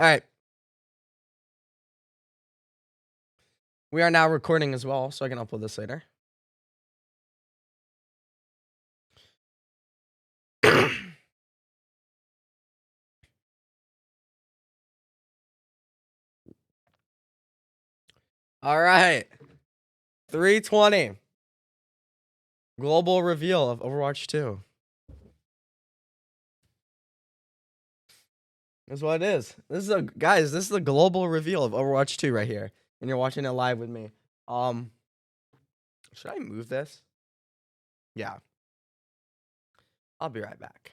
All right. We are now recording as well, so I can upload this later. All right. 320. Global reveal of Overwatch 2. That's what it is. This is guys, this is the global reveal of Overwatch 2 right here. And you're watching it live with me. Should I move this? Yeah. I'll be right back.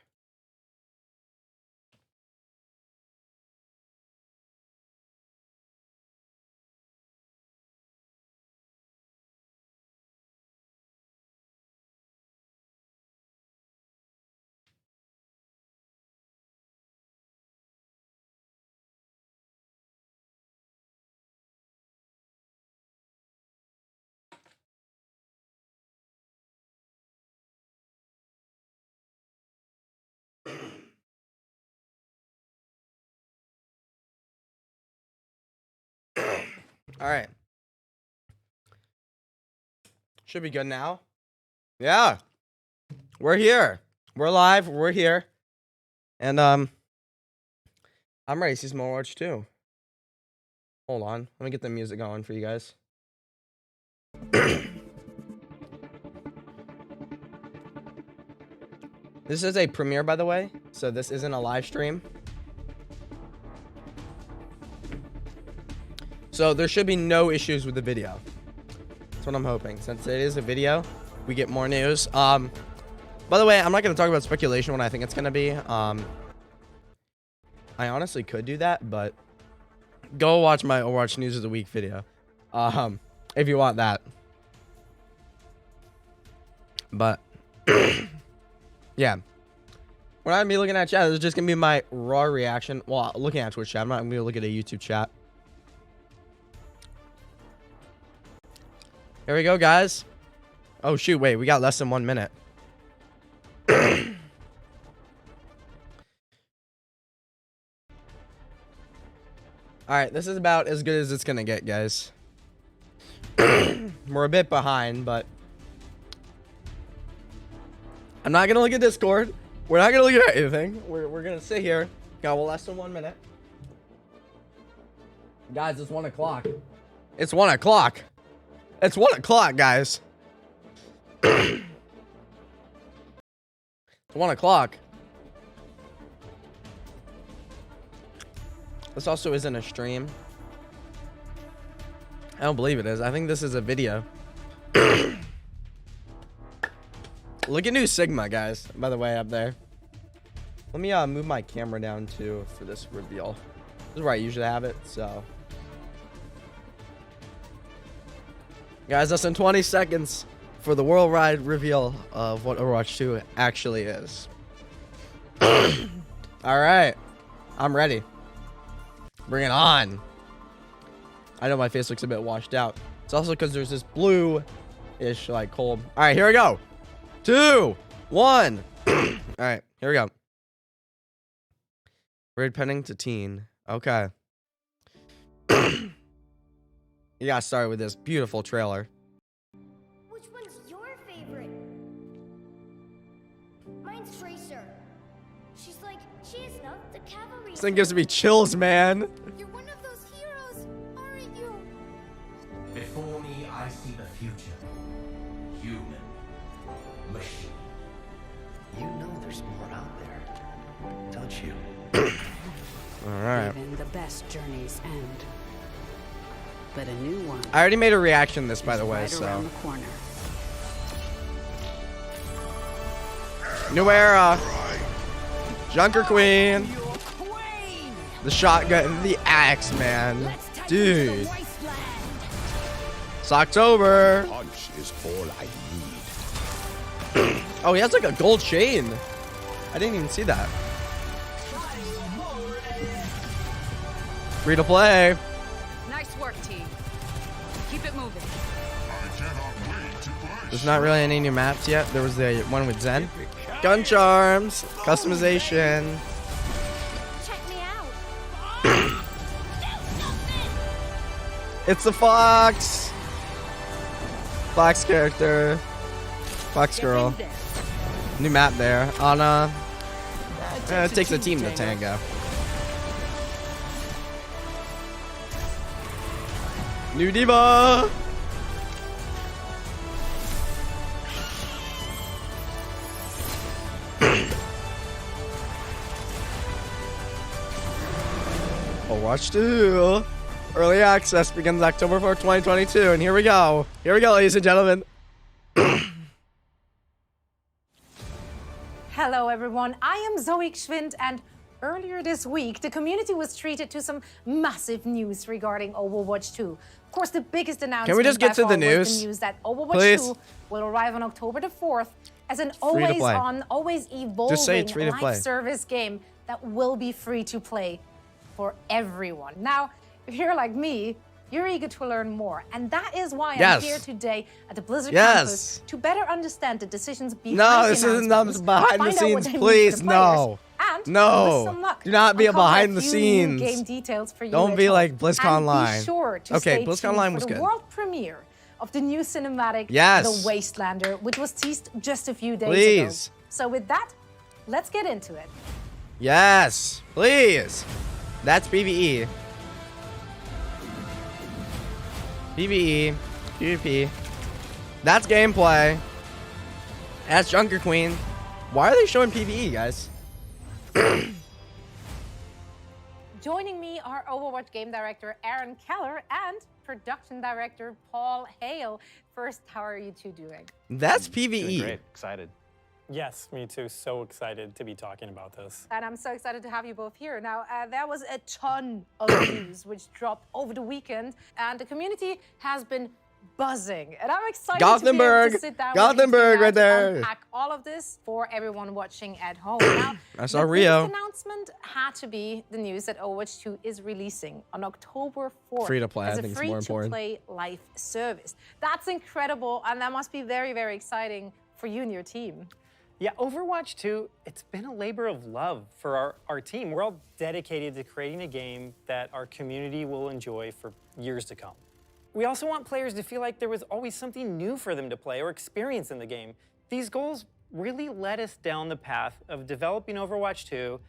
All right. Should be good now. Yeah. We're here. We're live. We're here. And I'm ready to see some Overwatch 2. Hold on. Let me get the music going for you guys. This is a premiere, by the way, so this isn't a live stream. So there should be no issues with the video. That's what I'm hoping. Since it is a video, we get more news. By the way, I'm not going to talk about speculation when I think it's going to be. I honestly could do that, but go watch my Overwatch News of the Week video. If you want that. But yeah. We're not going to be looking at chat. This is just going to be my raw reaction. Well, looking at Twitch chat. I'm not going to look at a YouTube chat. Here we go, guys. Oh, shoot. Wait, we got less than 1 minute. Alright, this is about as good as it's going to get, guys. We're a bit behind, but I'm not going to look at Discord. We're not going to look at anything. We're going to sit here. Got less than 1 minute. Guys, it's 1 o'clock. It's 1 o'clock. It's 1 o'clock, guys. It's 1 o'clock. This also isn't a stream. I don't believe it is. I think this is a video. Look at New Sigma, guys. By the way, up there. Let me move my camera down too for this reveal. This is where I usually have it, so. Guys, less than 20 seconds for the worldwide reveal of what Overwatch 2 actually is. Alright. I'm ready. Bring it on. I know my face looks a bit washed out. It's also because there's this blue-ish, like, cold. Alright, here we go. 2, 1. Alright, here we go. Raid pending to teen. Okay. You gotta start with this beautiful trailer. Which one's your favorite? Mine's Tracer. She's like, she is not the cavalry. This thing gives me chills, man. You're one of those heroes, aren't you? Before me, I see the future. Human. Machine. You know there's more out there, don't you? Alright. Even the best journeys end. But a new one. I already made a reaction to this, by the way, right so. around the corner. New era. Junker Queen. The shotgun, the axe, man. Dude. It's October. Punch is all I need. Oh, he has like a gold chain. I didn't even see that. Free to play. Nice work, team. Keep it moving. There's not really any new maps yet. There was the one with Zen. Gun charms. Customization. Check me out. It's the Fox. Fox character. Fox girl. New map there. Anna. It takes a team to tango. New diva. Overwatch 2. Early access begins October 4th, 2022. And here we go. Here we go, ladies and gentlemen. Hello everyone, I am Zoe Schwind, and earlier this week the community was treated to some massive news regarding Overwatch 2. Of course, the biggest announcement Can we just get to the news? was the news that Overwatch Please? 2 will arrive on October the 4th as an Free to play. always-on, always Just say it's evolving free to play. live service game that will be free to play for everyone. Now, if you're like me, you're eager to learn more, and that is why Yes. I'm here today at the Blizzard Yes. campus to better understand the decisions behind No, the this isn't announcements, behind the find out what scenes, they mean please, to the players, no. and No. with some luck, Do not be a uncover behind the few new scenes. game details for you Don't at be home. like BlizzCon and Line. Be sure to Okay, stay BlizzCon tuned Line for was the good. world premiere of the new cinematic, Yes. The Wastelander, which was teased just a few days Please. ago. So with that, let's get into it. Yes, please. That's PvE. PvE. PvP. That's gameplay. That's Junker Queen. Why are they showing PvE, guys? Joining me are Overwatch game director Aaron Keller and production director Paul Hale. First, how are you two doing? That's Doing PvE. great. Excited. Yes, me too. So excited to be talking about this. And I'm so excited to have you both here. Now, there was a ton of news which dropped over the weekend, and the community has been buzzing. And I'm excited to be able Gothenburg. to sit down Gothenburg with you right two now to there. unpack all of this for everyone watching at home. Now, I saw the Rio. biggest announcement had to be the news that Overwatch 2 is releasing on October 4th Free to play, I as a think it's more important. free-to-play live service. That's incredible, and that must be very, very exciting for you and your team. Yeah, Overwatch 2, it's been a labor of love for our team. We're all dedicated to creating a game that our community will enjoy for years to come. We also want players to feel like there was always something new for them to play or experience in the game. These goals really led us down the path of developing Overwatch 2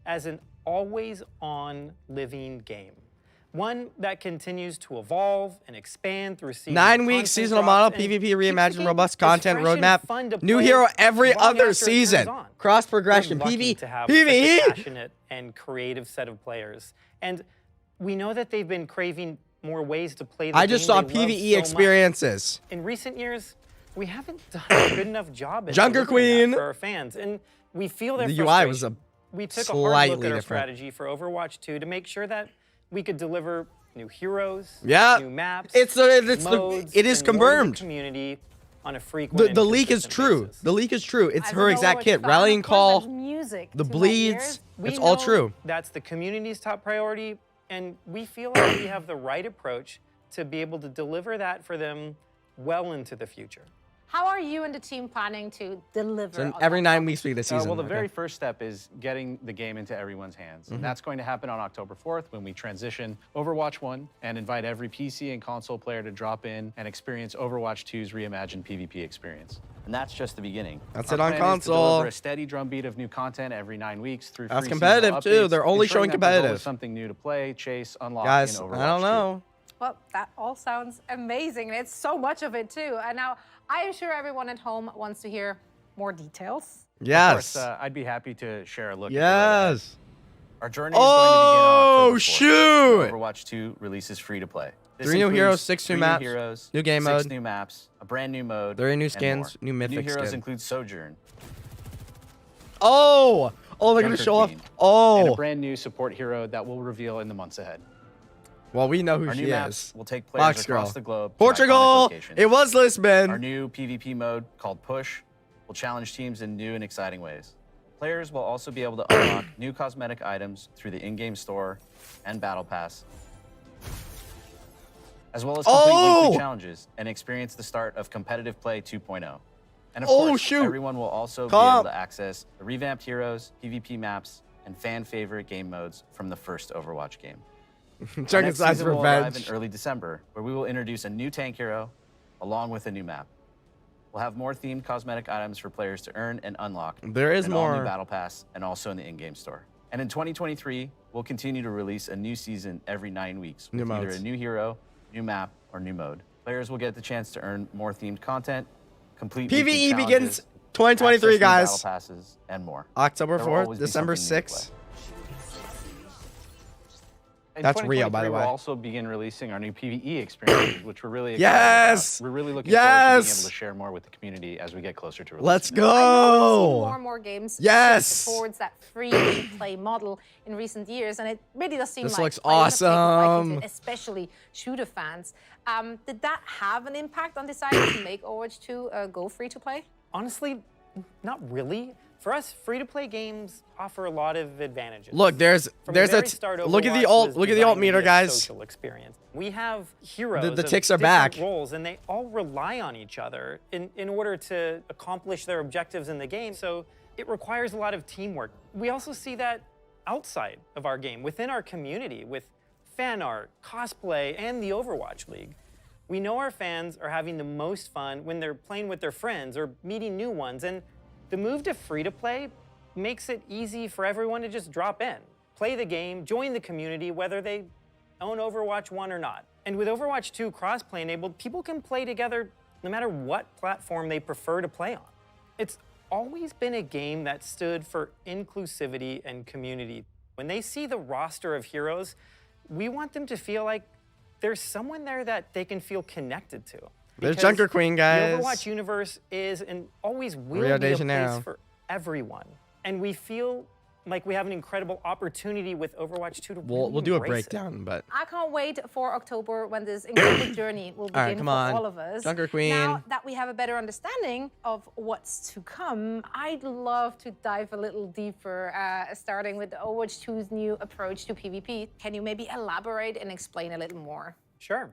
as an always-on living game. One that continues to evolve and expand through seasonal 9 weeks, content seasonal drops model, and PvP keeps the reimagined, game robust as content fresh and roadmap. fun to New play hero every long other after it turns season. on. Cross progression. We're lucky PvE. to have such a PvE. passionate and creative set of players, and we know that they've been craving more ways to play the I game just saw they love PvE so much. experiences. In recent years, we haven't done a good enough job at Junker delivering that Queen. for our fans, and we feel their The UI frustration. was a We took a hard look slightly at our different. strategy for Overwatch 2 to make sure that we could deliver new heroes, Yeah. new maps, It's modes, it is and more to the confirmed. community on a frequent and The leak is consistent true. basis. The leak is true. It's As her an exact Overwatch kit. fan, Rallying of course, that's call, music the to my bleeds. ears. We It's all know true. That's the community's top priority, and we feel like we have the right approach to be able to deliver that for them well into the future. How are you and the team planning to deliver? So on every that 9 promise? weeks we get a season. Well, the okay. very first step is getting the game into everyone's hands. And that's going to happen on October 4th when we transition Overwatch 1 and invite every PC and console player to drop in and experience Overwatch 2's reimagined PvP experience. And that's just the beginning. That's Our it on plan is to console. deliver a steady drumbeat of new content every 9 weeks through That's free competitive, seasonal too. updates, They're only ensuring showing that there's always competitive. something new to play, chase, unlock Guys, in Overwatch I don't 2. know. Well, that all sounds amazing, and it's so much of it too. And now I am sure everyone at home wants to hear more details. Yes. Of course, I'd be happy to share a look at the road ahead. Yes. Our journey is going to begin on October 4th. shoot! when Overwatch 2 releases free to play. This 3 new includes heroes, 6 new 3 maps, heroes, new game 6 mode. new maps, a brand new mode, 3 new and skins, more. new mythic New heroes skin. include Sojourn, Oh, they're gonna Junker show off. Queen, and a Oh, brand new support hero that we'll reveal in the months ahead. well, we know who Our she new maps is. will take players Fox across girl. the globe to iconic Portugal. locations. It was Our Lisbon. new PvP mode called Push will challenge teams in new and exciting ways. Players will also be able to unlock new cosmetic items through the in-game store and Battle Pass, as well as complete weekly challenges and experience the start of competitive play 2.0. And of course, shoot. everyone will also be Comp. able to access the revamped heroes, PvP maps, and fan favorite game modes from the first Overwatch game. Our next Junkenstein's season will arrive revenge. in early December, where we will introduce a new tank hero along with a new map. We'll have more themed cosmetic items for players to earn and unlock. There is an more. all-new battle pass and also in the in-game store. And in 2023, we'll continue to release a new season every 9 weeks with New either modes. a new hero, new map, or new mode. Players will get the chance to earn more themed content, complete weekly PvE begins challenges, 2023, access new guys. battle passes, and more. October There will 4th, always be December something new to 6th. play. In That's Rio, by the 2023, way. We'll also begin releasing our new PvE experiences, which we're really excited Yes! about. We're really looking forward to being Yes! able to share more with the community as we get closer to release. Let's I know we've seen more go. and more games Yes! shift towards that free-to-play model in recent years, and it really does seem This like looks players have taken a liking to awesome. it, especially shooter fans. Did that have an impact on deciding to make OW2 go free-to-play? Honestly, not really. For us, free-to-play games offer a lot of advantages. Look, there's From a the very start, look at the Overwatch alt was look at the alt designed to be meter, a guys. Social experience. We have heroes. The of ticks are different back. roles, and they all rely on each other in order to accomplish their objectives in the game. So it requires a lot of teamwork. We also see that outside of our game, within our community, with fan art, cosplay, and the Overwatch League. We know our fans are having the most fun when they're playing with their friends or meeting new ones, and the move to free-to-play makes it easy for everyone to just drop in, play the game, join the community, whether they own Overwatch 1 or not. And with Overwatch 2 crossplay enabled, people can play together no matter what platform they prefer to play on. It's always been a game that stood for inclusivity and community. When they see the roster of heroes, we want them to feel like there's someone there that they can feel connected to. There's Because Junker Queen, guys. The Overwatch universe is and always will Rio be de a Janeiro. place for everyone. And we feel like we have an incredible opportunity with Overwatch 2 to We'll really do a embrace it. breakdown, but I can't wait for October when this incredible journey will begin All right, come for on. all of us. Junker Queen. Now that we have a better understanding of what's to come, I'd love to dive a little deeper, starting with Overwatch 2's new approach to PvP. Can you maybe elaborate and explain a little more? Sure.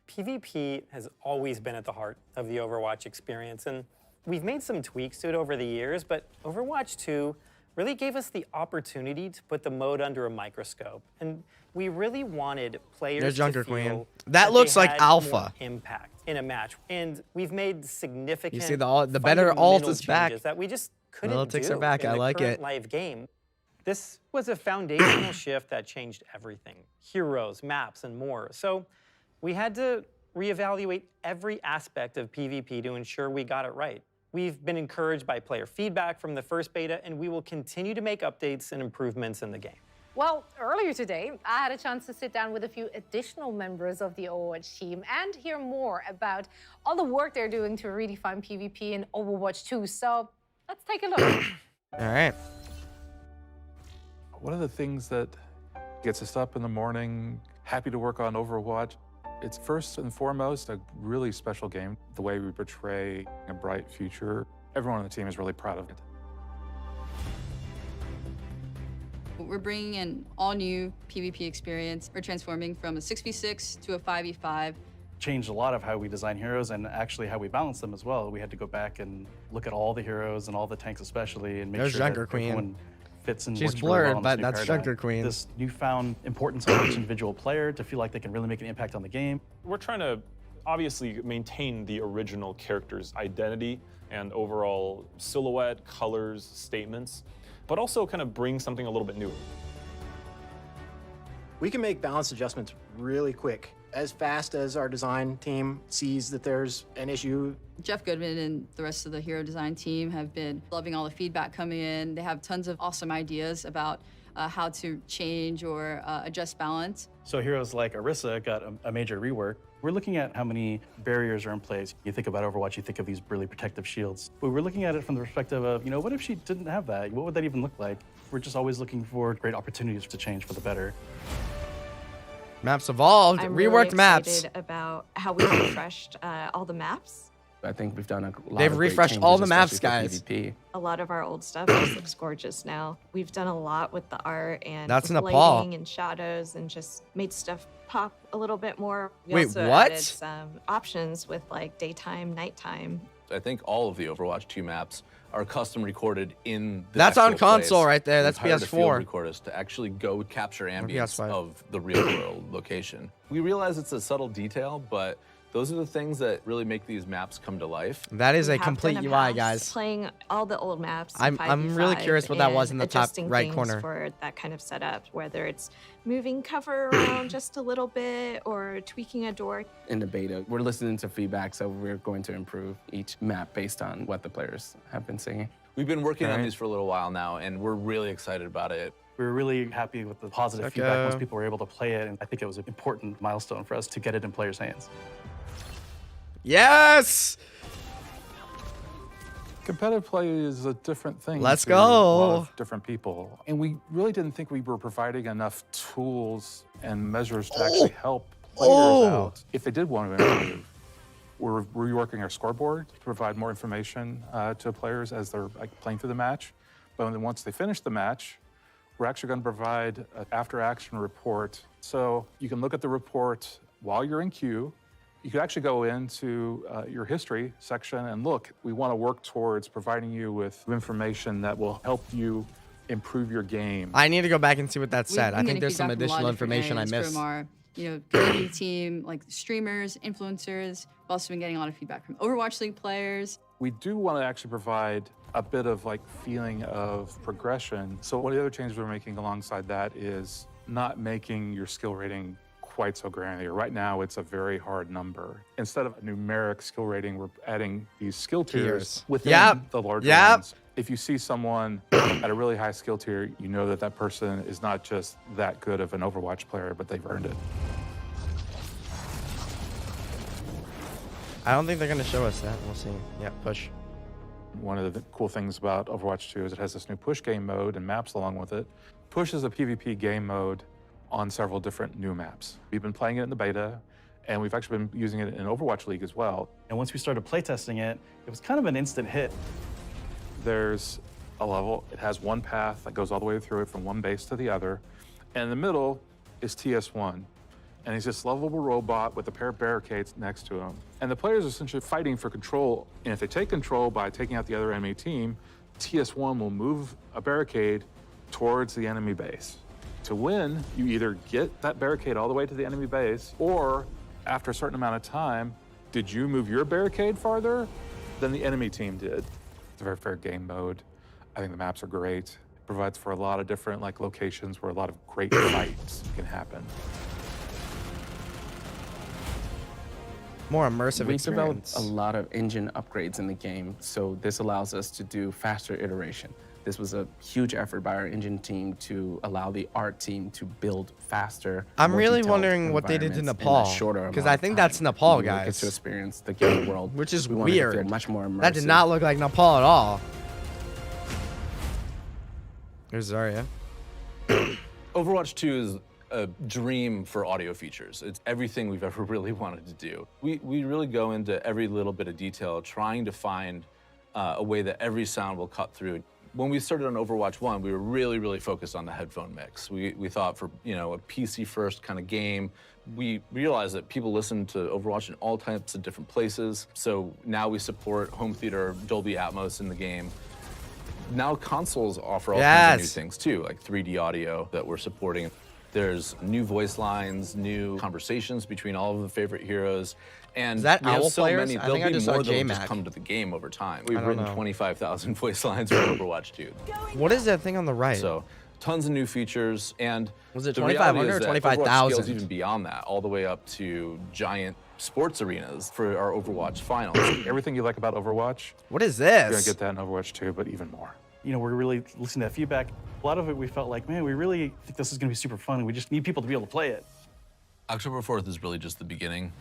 PvP has always been at the heart of the Overwatch experience, and we've made some tweaks to it over the years, but Overwatch 2 really gave us the opportunity to put the mode under a microscope. And we really wanted players There's Junker to feel Queen. That that looks they like had alpha. more impact in a match. And we've made significant You see the better alt fundamental is back. changes that we just couldn't Analytics do are back. in I the like current it. live game. This was a foundational shift that changed everything. Heroes, maps, and more. So we had to reevaluate every aspect of PvP to ensure we got it right. We've been encouraged by player feedback from the first beta, and we will continue to make updates and improvements in the game. Well, earlier today, I had a chance to sit down with a few additional members of the Overwatch team and hear more about all the work they're doing to redefine PvP in Overwatch 2. So let's take a look. all right. One of the things that gets us up in the morning, happy to work on Overwatch, it's first and foremost a really special game. The way we portray a bright future, everyone on the team is really proud of it. We're bringing an all-new PvP experience. We're transforming from a 6v6 to a 5v5. Changed a lot of how we design heroes and actually how we balance them as well. We had to go back and look at all the heroes and all the tanks especially and make There's sure Junker that Queen. everyone fits and She's works really well blurred, in but this new that's paradigm. Junker Queen. This newfound importance of each individual player to feel like they can really make an impact on the game. We're trying to obviously maintain the original character's identity and overall silhouette, colors, statements, but also kind of bring something a little bit new. We can make balance adjustments really quick. As fast as our design team sees that there's an issue. Jeff Goodman and the rest of the hero design team have been loving all the feedback coming in. They have tons of awesome ideas about how to change or adjust balance. So heroes like Orisa got a major rework. We're looking at how many barriers are in place. You think about Overwatch, you think of these really protective shields. But we're looking at it from the perspective of, you know, what if she didn't have that? What would that even look like? We're just always looking for great opportunities to change for the better. Maps evolved. I'm Reworked really maps. excited about how we refreshed all the maps. I think we've done a lot They've of great refreshed changes, all the maps, especially guys. for PvP. A lot of our old stuff just looks gorgeous now. We've done a lot with the art and That's with Nepal. lighting and shadows and just made stuff pop a little bit more. We Wait, also what? added some options with like daytime, nighttime. I think all of the Overwatch 2 maps are custom recorded in the That's on actual place. console right there. That's We've hired a field PS4. recordist to actually go capture ambience PS5. of the real world location. We realize it's a subtle detail, but those are the things that really make these maps come to life. That is We a have complete done a UI, past guys. Playing all the old maps. in I'm really 5v5 curious what that was in the and top adjusting right things corner. for that kind of setup, whether it's moving cover around just a little bit or tweaking a door. In the beta, we're listening to feedback, so we're going to improve each map based on what the players have been saying. We've been working on Alright. these for a little while now, and we're really excited about it. We were really happy with the positive Okay. feedback once people were able to play it, and I think it was an important milestone for us to get it in players' hands. Yes! Competitive play is a different thing. Let's to a lot go. of different people. And we really didn't think we were providing enough tools and measures to actually help players out if they did want to improve. We're reworking our scoreboard to provide more information to players as they're playing through the match. But then once they finish the match, we're actually going to provide an after-action report. So you can look at the report while you're in queue. You could actually go into your history section and look. We want to work towards providing you with information that will help you improve your game. I need to go back and see what that said. We've I been think getting there's some feedback from a lot additional of different information I areas missed. From our, community team, like streamers, influencers. We've also been getting a lot of feedback from Overwatch League players. We do want to actually provide a bit of feeling of progression. So one of the other changes we're making alongside that is not making your skill rating quite so granular. Right now, it's a very hard number. Instead of a numeric skill rating, we're adding these skill tiers within the larger ones. If you see someone at a really high skill tier, you know that that person is not just that good of an Overwatch player, but they've earned it. I don't think they're going to show us that. We'll see. Yeah, push. One of the cool things about Overwatch 2 is it has this new push game mode and maps along with it. Push is a PvP game mode on several different new maps. We've been playing it in the beta, and we've actually been using it in Overwatch League as well. And once we started playtesting it, it was kind of an instant hit. There's a level, it has one path that goes all the way through it from one base to the other, and in the middle is TS1. And he's this lovable robot with a pair of barricades next to him. And the players are essentially fighting for control, and if they take control by taking out the other enemy team, TS1 will move a barricade towards the enemy base. To win, you either get that barricade all the way to the enemy base, or after a certain amount of time, did you move your barricade farther than the enemy team did? It's a very fair game mode. I think the maps are great. It provides for a lot of different locations where a lot of great fights can happen. More immersive We experience. developed a lot of engine upgrades in the game, so this allows us to do faster iteration. This was a huge effort by our engine team to allow the art team to build faster. I'm more really detailed wondering what they did to environments Nepal, in a shorter because amount I of think time. that's Nepal, We get guys. to experience the game world, Which is we wanted to feel weird. much more immersive. That did not look like Nepal at all. There's Zarya. Overwatch 2 is a dream for audio features. It's everything we've ever really wanted to do. We really go into every little bit of detail, trying to find a way that every sound will cut through. When we started on Overwatch 1, we were really focused on the headphone mix. We thought for a PC-first kind of game, we realized that people listen to Overwatch in all types of different places. So now we support home theater, Dolby Atmos in the game. Now consoles offer all kinds of new things too, like 3D audio that we're supporting. There's new voice lines, new conversations between all of the favorite heroes. And Is that we have Owl so players? many, I there'll think I be just saw more that will J-Mac. just come to the game over time. I We've don't written know. 25,000 voice lines for Overwatch 2. What is that thing on the right? So tons of new features, and Was it the reality 2,500 or is that Overwatch 25,000? scales even beyond that, all the way up to giant sports arenas for our Overwatch finals. Everything you like about Overwatch, what is you're this? gonna get that in Overwatch 2, but even more. We're really listening to that feedback. A lot of it we felt like, man, we really think this is gonna be super fun. We just need people to be able to play it. October 4th is really just the beginning.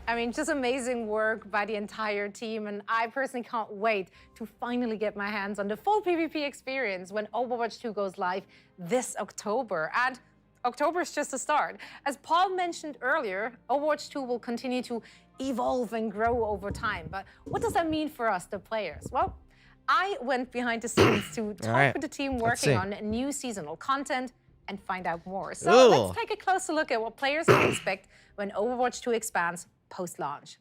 I mean, just amazing work by the entire team, and I personally can't wait to finally get my hands on the full PvP experience when Overwatch 2 goes live this October. And October is just the start. As Paul mentioned earlier, Overwatch 2 will continue to evolve and grow over time. But what does that mean for us, the players? Well, I went behind the scenes to talk with the team working on new seasonal content, and find out more. So Ooh. let's take a closer look at what players can expect when Overwatch 2 expands post-launch.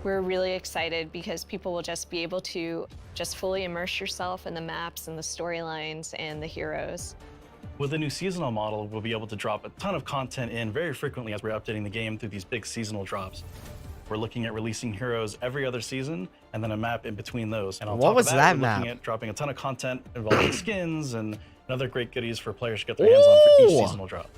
We're really excited because people will just be able to just fully immerse yourself in the maps and the storylines and the heroes. With the new seasonal model, we'll be able to drop a ton of content in very frequently as we're updating the game through these big seasonal drops. We're looking at releasing heroes every other season and then a map in between those. And on What top was of that we're map? looking at dropping a ton of content involving skins and other great goodies for players to get their hands on for each Ooh. seasonal drop.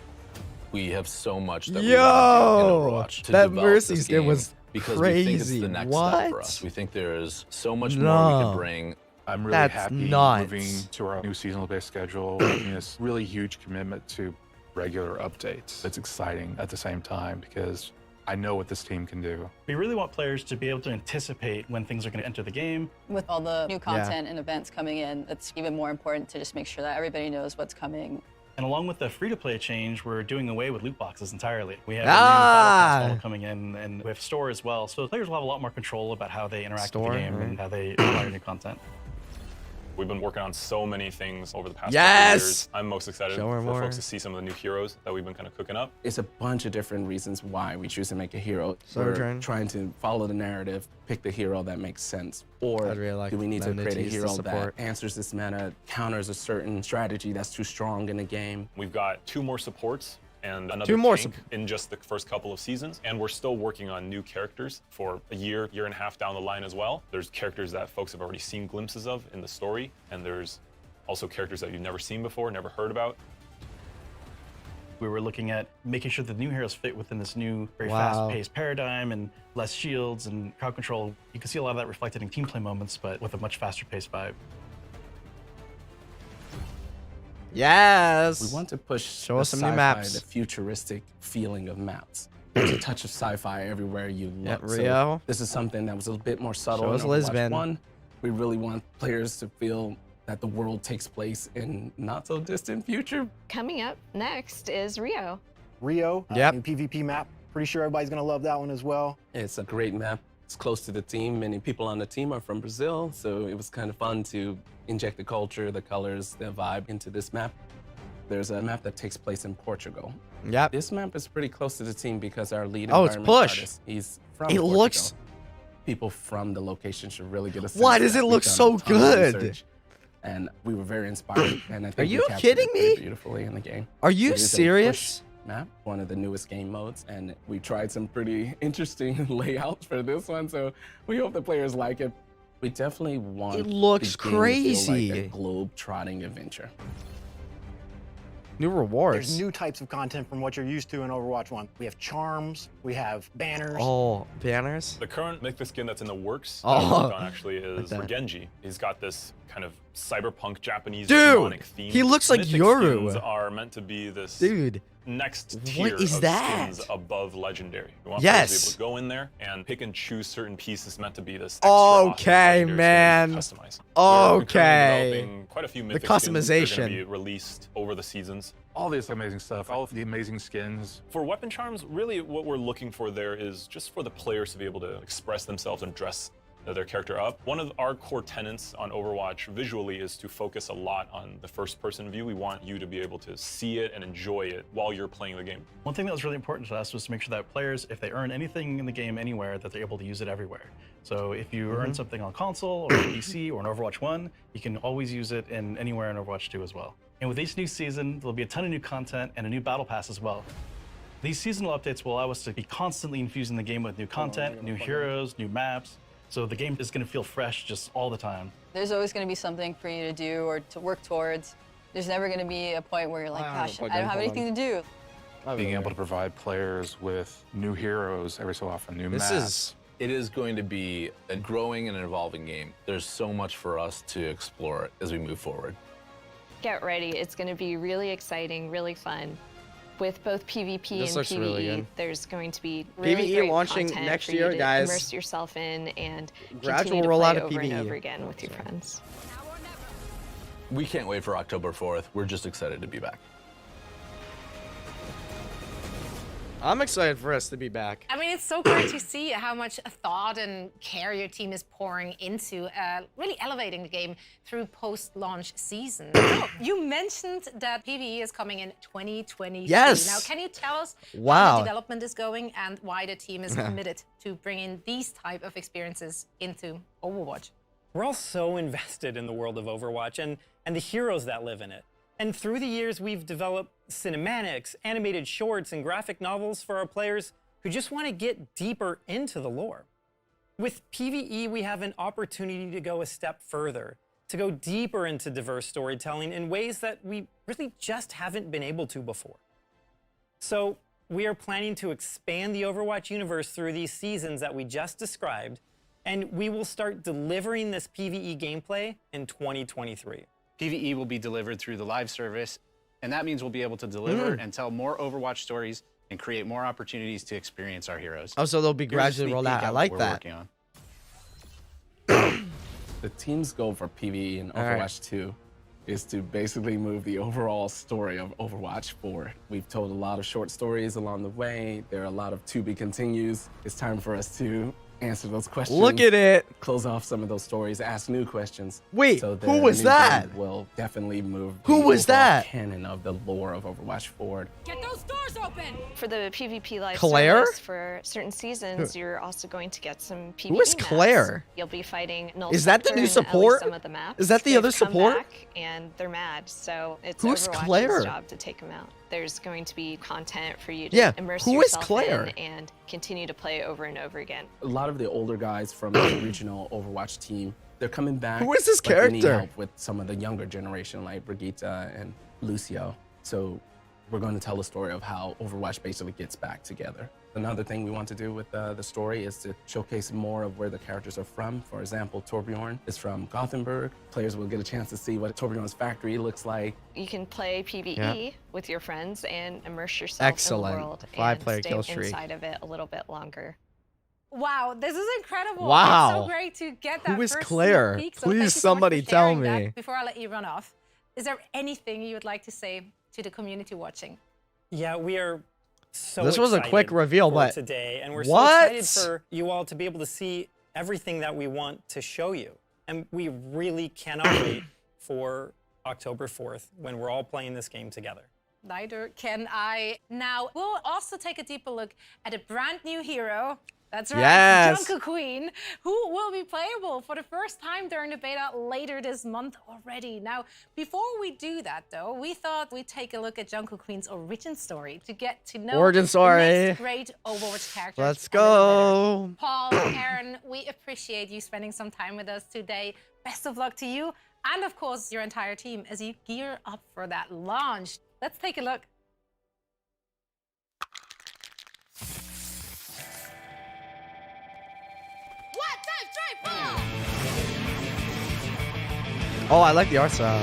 We have so much that we want to do in Overwatch to that develop Mercy this skin game was because we think it's crazy. the next What? step for us. We think there is so much more we No. can bring. I'm really That's happy nuts. moving to our new seasonal-based schedule, making this really huge commitment to regular updates. It's exciting at the same time because I know what this team can do. We really want players to be able to anticipate when things are going to enter the game. With all the new content and events coming in, it's even more important to just make sure that everybody knows what's coming. And along with the free-to-play change, we're doing away with loot boxes entirely. We have a Ah. new battle pass model coming in, and we have store as well. So players will have a lot more control about how they interact with Store, the game right. and how they acquire new content. We've been working on so many things over the past couple Yes! years. I'm most excited Show her for more. folks to see some of the new heroes that we've been kind of cooking up. It's a bunch of different reasons why we choose to make a hero. Sojourn. We're trying to follow the narrative, pick the hero that makes sense. Or I'd really like do we need to them to create a tease the hero that support. answers this meta, counters a certain strategy that's too strong in the game? We've got 2 more supports and another 2 more tank in just the first couple of seasons. And we're still working on new characters for a year and a half down the line as well. There's characters that folks have already seen glimpses of in the story, and there's also characters that you've never seen before, never heard about. We were looking at making sure the new heroes fit within this new, very Wow. fast-paced paradigm and less shields and crowd control. You can see a lot of that reflected in team play moments, but with a much faster-paced vibe. Yes. We want to push Show the us some new sci-fi, maps. the futuristic feeling of maps. There's a touch of sci-fi everywhere you look. Yeah, Rio. So this is something that was a bit more subtle Show in us Overwatch Lisbon. 1. We really want players to feel that the world takes place in not so distant future. Coming up next is Rio. Rio, Yep. new PvP map. Pretty sure everybody's gonna love that one as well. It's a great map. It's close to the team. Many people on the team are from Brazil, so it was kind of fun to inject the culture, the colors, the vibe into this map. There's a map that takes place in Portugal. Yep. This map is pretty close to the team because our lead Oh, it's environment Push. artist, he's from It Portugal. looks- People from the location should really get a sense. Why of does that. it We've look done so a ton of good? research, and we were very inspired. And I think Are we you captured kidding it pretty me? beautifully in the game. Are you It is a serious? push map, one of the newest game modes, and we tried some pretty interesting layouts for this one, so we hope the players like it. We definitely want It looks the game to feel crazy. like a globe-trotting adventure. New rewards. There's new types of content from what you're used to in Overwatch 1. We have charms, we have banners. Oh, banners. The current mythic skin that's in the works that Oh. I worked on actually is Like that. Genji. He's got this kind of cyberpunk Japanese Dude, demonic theme. he looks like Mythic Yoru. skins are meant to be this Dude, next what tier is of that? skins above legendary. We want Yes. players to be able to go in there and pick and choose certain pieces meant to be this extra awesome Okay, legendary man. skin that you can customize. We're currently Okay. developing quite a few The mythic skins that are customization. going to be released over the seasons. All this amazing stuff, all of the amazing skins. For weapon charms, really what we're looking for there is just for the players to be able to express themselves and dress their character up. One of our core tenets on Overwatch visually is to focus a lot on the first-person view. We want you to be able to see it and enjoy it while you're playing the game. One thing that was really important to us was to make sure that players, if they earn anything in the game anywhere, that they're able to use it everywhere. So if you earn something on console or PC or in Overwatch 1, you can always use it in anywhere in Overwatch 2 as well. And with each new season, there'll be a ton of new content and a new battle pass as well. These seasonal updates will allow us to be constantly infusing the game with new content, new heroes, new maps. So the game is going to feel fresh just all the time. There's always going to be something for you to do or to work towards. There's never going to be a point where you're like, gosh, I don't have anything to do. Being able to provide players with new heroes every so often, new This maps. It is going to be a growing and evolving game. There's so much for us to explore as we move forward. Get ready. It's going to be really exciting, really fun. With both PvP This and looks PvE, really good. there's going to be really PvE great launching content next for year, you to guys. immerse yourself in and Gradual continue to rollout play of over and PvE. over again with your friends. We can't wait for October 4th. We're just excited to be back. I'm excited for us to be back. I mean, it's so great to see how much thought and care your team is pouring into really elevating the game through post-launch season. So, you mentioned that PvE is coming in 2023. Yes. Now, can you tell us how Wow. the development is going and why the team is committed to bringing these type of experiences into Overwatch? We're all so invested in the world of Overwatch and the heroes that live in it. And through the years, we've developed cinematics, animated shorts, and graphic novels for our players who just want to get deeper into the lore. With PvE, we have an opportunity to go a step further, to go deeper into diverse storytelling in ways that we really just haven't been able to before. So we are planning to expand the Overwatch universe through these seasons that we just described, and we will start delivering this PvE gameplay in 2023. PvE will be delivered through the live service, and that means we'll be able to deliver Mm. and tell more Overwatch stories and create more opportunities to experience our heroes. Oh, so they'll be Here's a gradually sneak rolled peek out. I at what like we're that. working on. The team's goal for PvE in All right. Overwatch 2 is to basically move the overall story of Overwatch forward. We've told a lot of short stories along the way. There are a lot of to be continues. It's time for us to answer those questions. Look at it. Close off some of those stories, ask new questions. Wait, so who was new that? game will definitely move Who the was overall that? canon of the lore of Overwatch forward. Get those doors open! For the PvP live Claire? service, for certain seasons, you're also going to get some PvP Who is maps. Claire? You'll be fighting Null Is that the Spectre new in at support? least some of the maps. Is that the They've other come support? back and they're mad, so it's Who's Overwatch's Claire? job to take them out. There's going to be content for you to Yeah, immerse who is yourself Claire? in and continue to play over and over again. A lot of the older guys from the original Overwatch team, they're coming back. Who is this but they need character? help with some of the younger generation, like Brigitte and Lucio. So we're going to tell the story of how Overwatch basically gets back together. Another thing we want to do with the story is to showcase more of where the characters are from. For example, Torbjorn is from Gothenburg. Players will get a chance to see what Torbjorn's factory looks like. You can play PvE Yeah. with your friends and immerse yourself Excellent. in the world 5-player and stay kill streak. inside of it a little bit longer. Wow, this is incredible. Wow. It's so great to get that Who is first Claire? sneak peek. So thank you Please, so much somebody for tell sharing that. me. Before I let you run off, is there anything you would like to say to the community watching? Yeah, we are so This was a quick excited reveal, for but today, and we're what? so excited for you all to be able to see everything that we want to show you. And we really cannot wait for October 4th when we're all playing this game together. Neither can I. Now, we'll also take a deeper look at a brand new hero. That's right, Yes. Jungle Queen, who will be playable for the first time during the beta later this month already. Now, before we do that, though, we thought we'd take a look at Jungle Queen's origin story to get to know Origin the story. next great Overwatch characters. Let's a little go. better. Paul, Aaron, we appreciate you spending some time with us today. Best of luck to you and, of course, your entire team as you gear up for that launch. Let's take a look. Oh, I like the art style.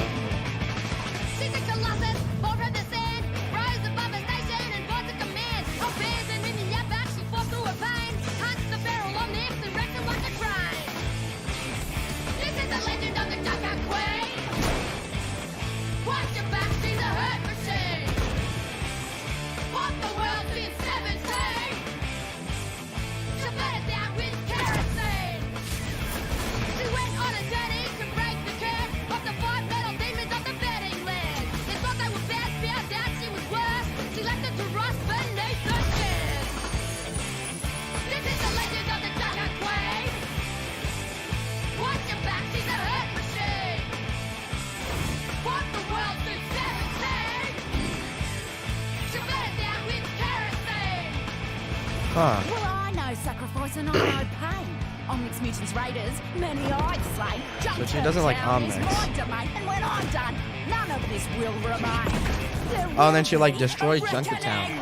Huh. Well, I know sacrifice and I know pain. Omnix Mutants Raiders, many I'd slay. So she doesn't like Junkertown is Omnix. my domain, and when I'm done, none of this will remain. Oh, and then she like destroys Junkertown.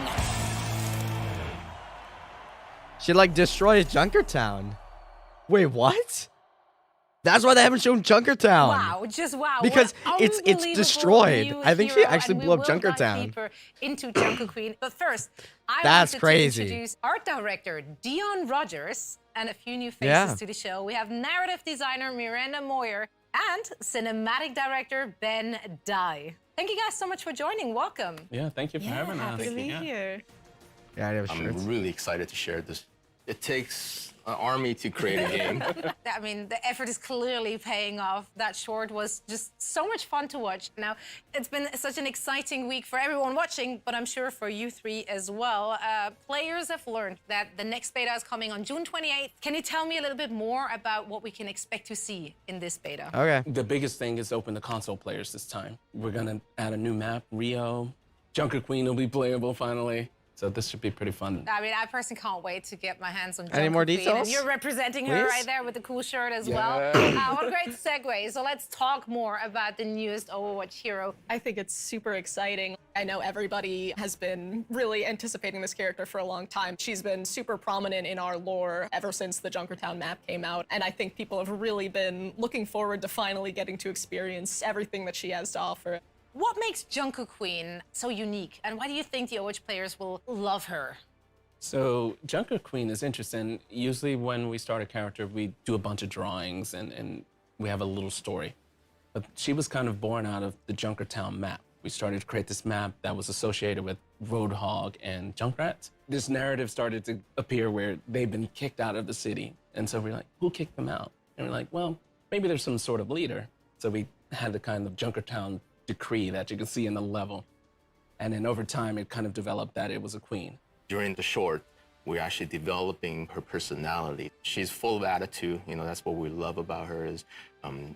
She like destroys Junkertown. Wait, what? That's why they haven't shown Junkertown. Wow, just wow. Because what it's unbelievable destroyed. new I think she hero, actually and blew up we will dive Junkertown. deeper into Jungle Queen. But first, I That's wanted crazy. to introduce art director Dion Rogers and a few new faces Yeah. to the show. We have narrative designer Miranda Moyer and cinematic director Ben Dye. Thank you guys so much for joining. Welcome. Yeah, thank you for having us. Happy to be here. Yeah, I know. I'm really excited to share this. It takes an army to create a game. I mean, the effort is clearly paying off. That short was just so much fun to watch. Now, it's been such an exciting week for everyone watching, but I'm sure for you three as well. Players have learned that the next beta is coming on June 28th. Can you tell me a little bit more about what we can expect to see in this beta? Okay. The biggest thing is open to console players this time. We're gonna add a new map, Rio. Junker Queen will be playable finally. So this should be pretty fun. I mean, I personally can't wait to get my hands on Any more Junker Queen, details? and you're representing her Please? right there with the cool shirt as Yeah. well. What a great segue. So let's talk more about the newest Overwatch hero. I think it's super exciting. I know everybody has been really anticipating this character for a long time. She's been super prominent in our lore ever since the Junkertown map came out, and I think people have really been looking forward to finally getting to experience everything that she has to offer. What makes Junker Queen so unique, and why do you think the Overwatch players will love her? So Junker Queen is interesting. Usually when we start a character, we do a bunch of drawings and we have a little story. But she was kind of born out of the Junkertown map. We started to create this map that was associated with Roadhog and Junkrat. This narrative started to appear where they've been kicked out of the city. And so we're like, who kicked them out? And we're like, well, maybe there's some sort of leader. So we had the kind of Junkertown decree that you can see in the level. And then over time, it kind of developed that it was a queen. During the short, we're actually developing her personality. She's full of attitude. You know, that's what we love about her is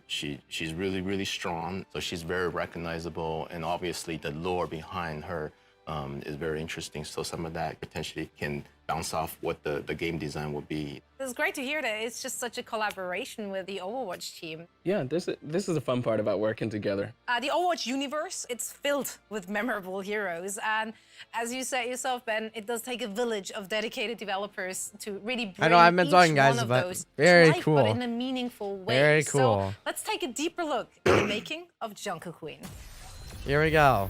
she's really, really strong. So she's very recognizable. And obviously the lore behind her is very interesting. So some of that potentially can bounce off what the game design will be. It's great to hear that it's just such a collaboration with the Overwatch team. Yeah, this is the fun part about working together. The Overwatch universe, it's filled with memorable heroes. And as you said yourself, Ben, it does take a village of dedicated developers to really bring I know, I've been each talking, guys, one of but those very to life, cool. but in a meaningful way. Very So cool. let's take a deeper look at the making of Junker Queen. Here we go.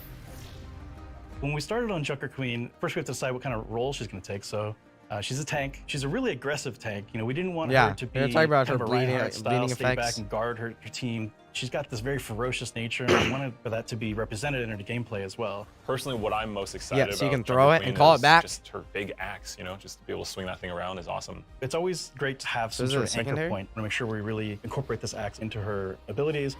When we started on Junker Queen, first we have to decide what kind of role she's going to take. So she's a tank. She's a really aggressive tank. You know, we didn't want her to be we were talking about kind her of a bleeding, Reinhardt style, bleeding stay effects. back and guard her team. She's got this very ferocious nature, and I wanted for that to be represented in her gameplay as well. Personally, what I'm most excited about so you can Junker throw it Queen and call it is back. Just her big axe, you know, just to be able to swing that thing around is awesome. It's always great to have some is sort it of anchor secondary? point to make sure we really incorporate this axe into her abilities.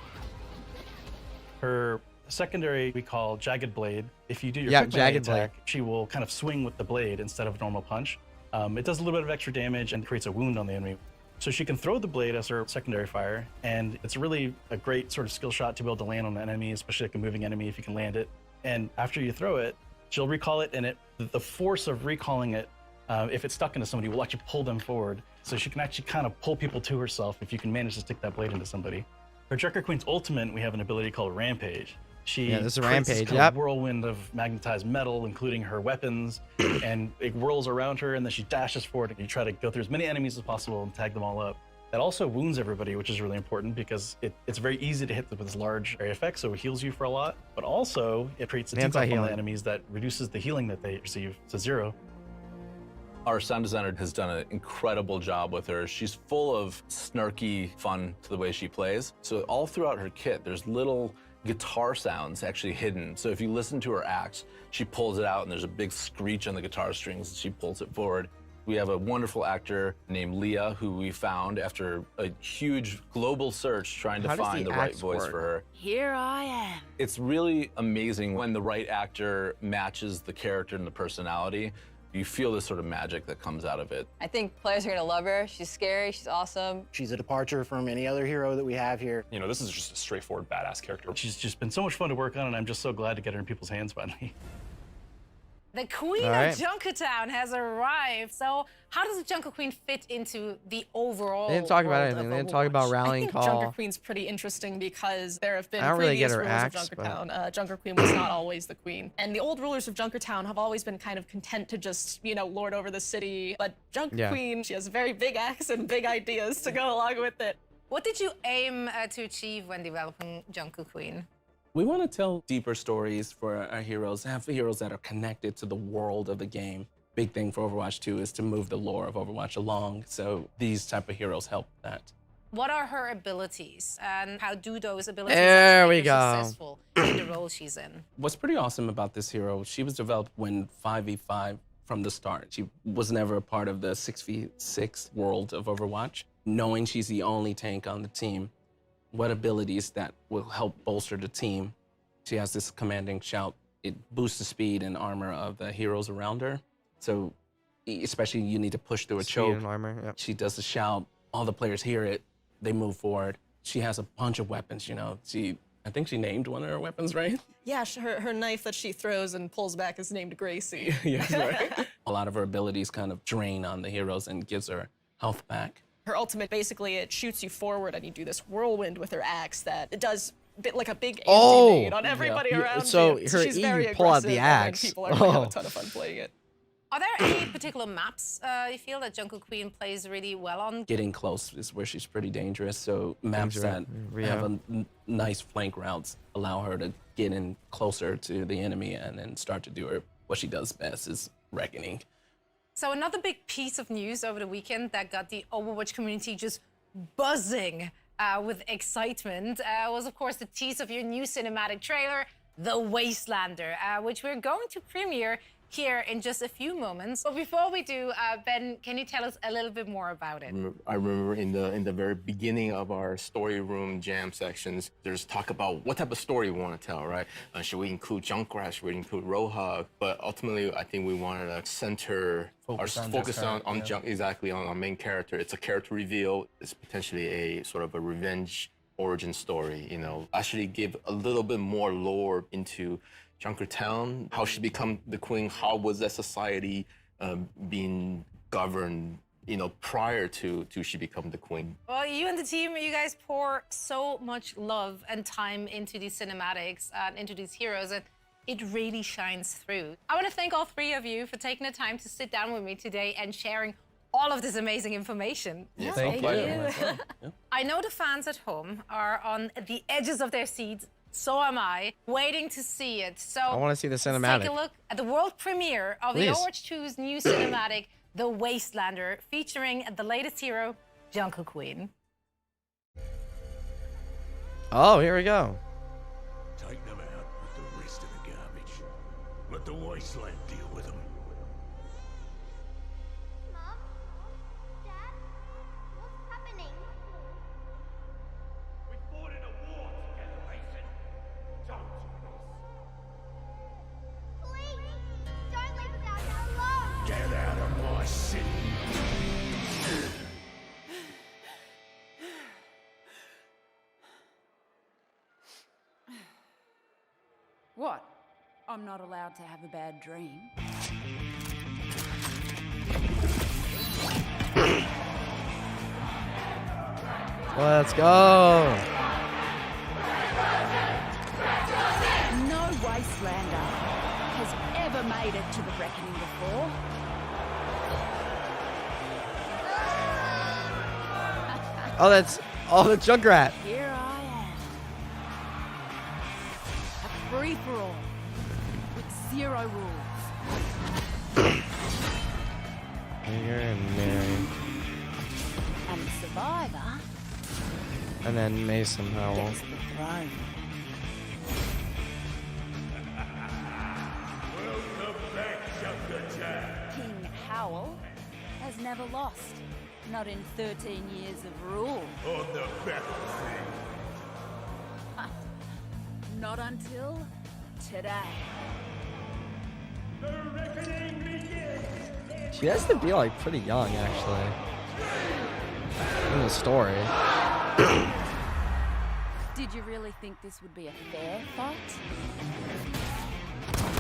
Her secondary we call Jagged Blade. If you do your quick melee Jagged Blade. attack, she will kind of swing with the blade instead of a normal punch. It does a little bit of extra damage and creates a wound on the enemy. So she can throw the blade as her secondary fire, and it's really a great sort of skill shot to be able to land on an enemy, especially like a moving enemy if you can land it. And after you throw it, she'll recall it, and the force of recalling it, if it's stuck into somebody, will actually pull them forward. So she can actually kind of pull people to herself if you can manage to stick that blade into somebody. For Junker Queen's ultimate, we have an ability called Rampage. She Yeah, this is a creates this rampage, kind of yep. whirlwind of magnetized metal, including her weapons, and it whirls around her, and then she dashes forward, and you try to go through as many enemies as possible and tag them all up. That also wounds everybody, which is really important because it's very easy to hit them with this large area effect, so it heals you for a lot. But also, it creates a debuff on Anti-healing. the enemies that reduces the healing that they receive to 0. Our sound designer has done an incredible job with her. She's full of snarky fun to the way she plays. So all throughout her kit, there's little guitar sounds actually hidden. So if you listen to her axe, she pulls it out and there's a big screech on the guitar strings and she pulls it forward. We have a wonderful actor named Leah who we found after a huge global search trying to How does find the the right axe voice work? for her. Here I am. It's really amazing when the right actor matches the character and the personality. You feel this sort of magic that comes out of it. I think players are gonna love her. She's scary, she's awesome. She's a departure from any other hero that we have here. You know, this is just a straightforward badass character. She's just been so much fun to work on, and I'm just so glad to get her in people's hands finally. The Queen All right. of Junkertown has arrived. So how does the Junker Queen fit into the overall They didn't talk about world anything. of They didn't talk about Overwatch? rallying I think call. Junker Queen's pretty interesting because there have been I don't really get previous her rulers axe, of but- Junkertown. Junker Queen was not always the queen. And the old rulers of Junkertown have always been kind of content to just, you know, lord over the city. But Junker Yeah. Queen, she has a very big axe and big ideas to go along with it. What did you aim to achieve when developing Junker Queen? We want to tell deeper stories for our heroes, have heroes that are connected to the world of the game. Big thing for Overwatch 2 is to move the lore of Overwatch along, so these type of heroes help that. What are her abilities, and how do those abilities There actually we make her go. successful in the role she's in? What's pretty awesome about this hero, she was developed when 5v5 from the start. She was never a part of the 6v6 world of Overwatch. Knowing she's the only tank on the team, what abilities that will help bolster the team. She has this commanding shout. It boosts the speed and armor of the heroes around her. So especially you need to push through a Speed choke. and armor, yep. She does the shout. All the players hear it. They move forward. She has a bunch of weapons, you know. I think she named one of her weapons, right? Yeah, her knife that she throws and pulls back is named Gracie. Yes, right. A lot of her abilities kind of drain on the heroes and gives her health back. Her ultimate, basically, it shoots you forward and you do this whirlwind with her axe that it does like a big anti-nade on everybody around so you. her She's E, very you pull out aggressive the and axe. people are gonna have a ton of fun playing it. Are there any particular maps you feel that Jungle Queen plays really well on? Getting close is where she's pretty dangerous. So maps that have a nice flank routes allow her to get in closer to the enemy and then start to do what she does best is reckoning. So another big piece of news over the weekend that got the Overwatch community just buzzing with excitement was, of course, the tease of your new cinematic trailer, The Wastelander, which we're going to premiere here in just a few moments. But before we do, Ben, can you tell us a little bit more about it? I remember in the very beginning of our story room jam sections, there's talk about what type of story we want to tell, right? Should we include Junkrat? Should we include Roadhog? But ultimately, I think we wanted to focus on our main character. It's a character reveal. It's potentially a sort of a revenge origin story. You know, actually give a little bit more lore into Junkertown, how she become the queen, how was that society being governed, you know, prior to she become the queen. Well, you and the team, you guys pour so much love and time into these cinematics and into these heroes, and it really shines through. I want to thank all three of you for taking the time to sit down with me today and sharing all of this amazing information. Yes, thank you. I know the fans at home are on the edges of their seats. So am I, waiting to see it. So I want to see the let's cinematic. take a look at the world premiere of the Overwatch 2's new cinematic, The Wastelander, featuring the latest hero, Jungle Queen. Oh, here we go. Take them out with the rest of the garbage. Let the wasteland deal with them. Mom? Dad? What's happening? We fought in a war together, Mason. Don't. Please! Don't leave us out here alone! Get out of my city. What? I'm not allowed to have a bad dream? Let's go. No Wastelander has ever made it to the reckoning before. Oh, that's Junkrat. Here I am. A free-for-all with zero rules. Here and Mary. And the survivor And then Mason Howell. gets the throne. Welcome back, Junkertown. King Howell has never lost. Not in 13 years of rule. On the battlefield. Not until today. The reckoning begins. She has to be like pretty young, actually. In the story. Did you really think this would be a fair fight?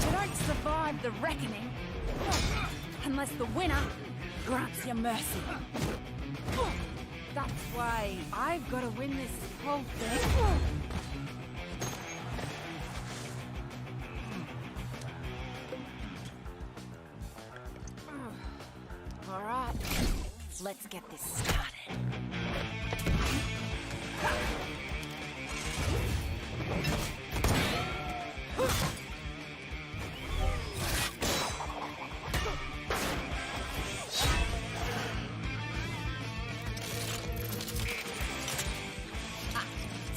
You don't survive the reckoning unless the winner grants you mercy. That's why I've got to win this whole thing. All right, let's get this started.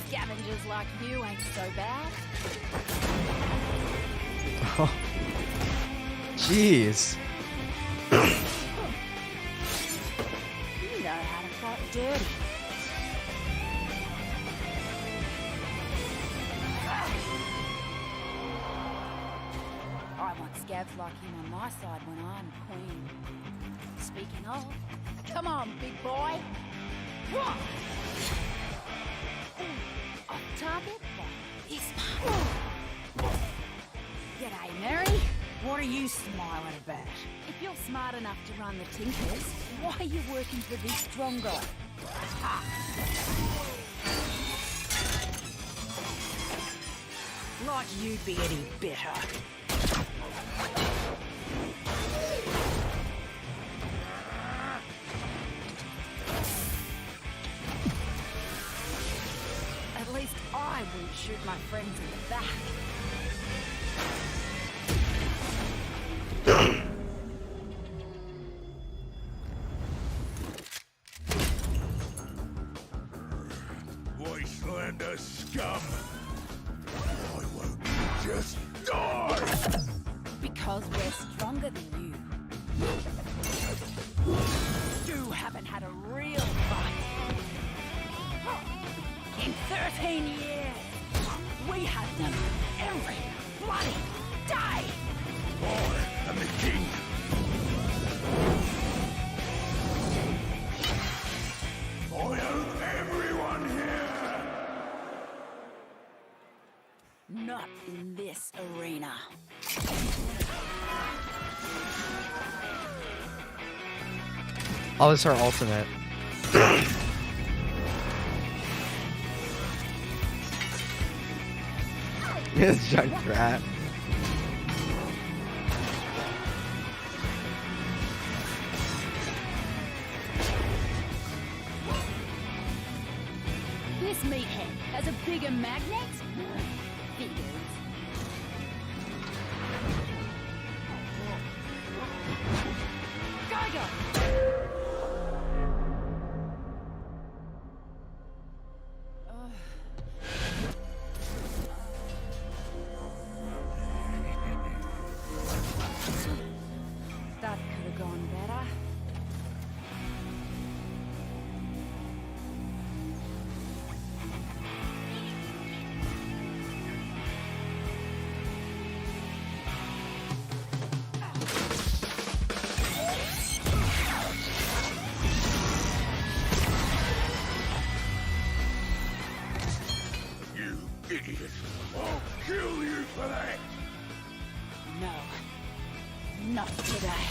Scavengers like you ain't so bad. Oh. Jeez. dirty. I want scabs like him on my side when I'm queen. Speaking of, come on, big boy. What? Off target, but this one. G'day, Mary. What are you smiling about? If you're smart enough to run the Tinkers, why are you working for this strong guy? Like you'd be any better. At least I won't shoot my friends in the back. Wastelander scum! Why won't you just die? Because we're stronger than you. You haven't had a real fight. In 13 years, we have them every bloody day. I am the king. I own everyone here. Not in this arena. Oh, this is her ultimate. This Junkrat. This meathead has a bigger magnet? Figures. That could have gone better. You idiot! I'll kill you for that! No, not today.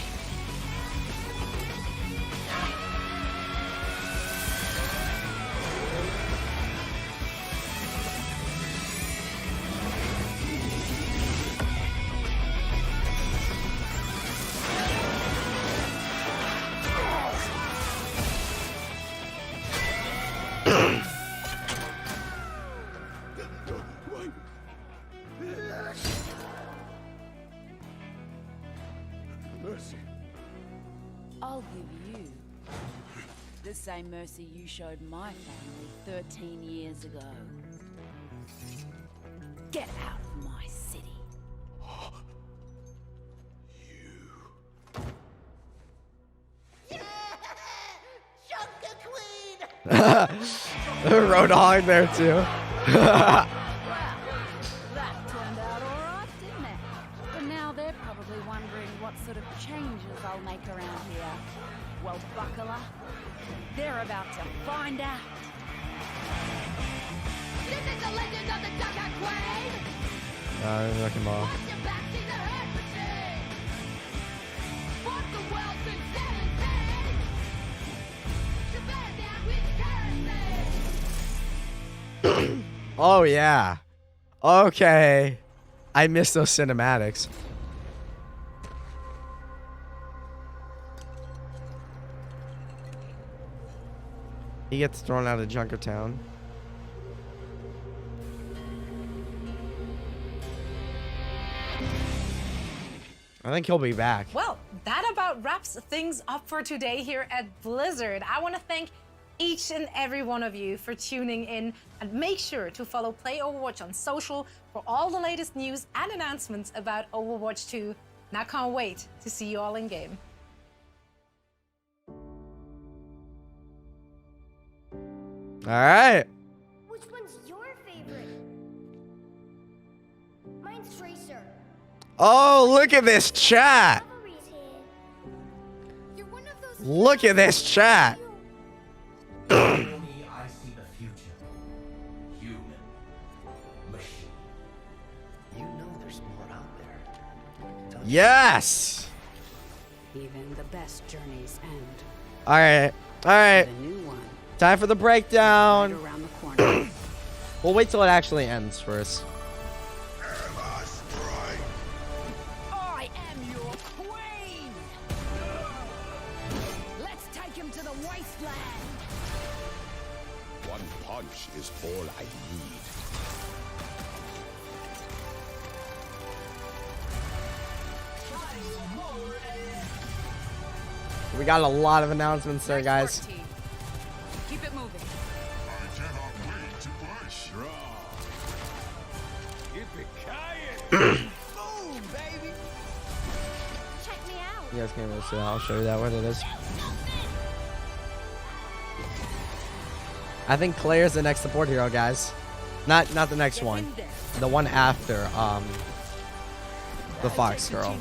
Mercy. I'll give you the same mercy you showed my family 13 years ago. Get out of my city. Roadhog there too. That turned out all right, didn't it? But now they're probably wondering what sort of changes I'll make around here. Well, buckle up. They're about to find out. This is the legend of the Ducker Queen! Look him off. Back to the herd machine! What the world since 17! To bear down with currency! Oh yeah. Okay. I missed those cinematics. He gets thrown out of Junkertown. I think he'll be back. Well, that about wraps things up for today here at Blizzard. I want to thank each and every one of you for tuning in, and make sure to follow Play Overwatch on social for all the latest news and announcements about Overwatch 2. And I can't wait to see you all in game. All right. Which one's your favorite? Mine's Tracer. Oh, look at this chat. Look at this chat. I see the future. Human. Machine. You know there's more out there. Yes. Even the best journeys end. All right. All right. The new one Time for the breakdown. right around the corner. We'll wait till it actually ends first. I am your queen! Let's take him to the wasteland! One punch is all I need. We got a lot of announcements there, guys. Keep it moving. I cannot wait to push. Yippee-ki-yay! Boom, baby! Check me out. You guys can't really see that. I'll show you that what it is. I think Claire's the next support hero, guys. Not the next one. The one after the Fox girl.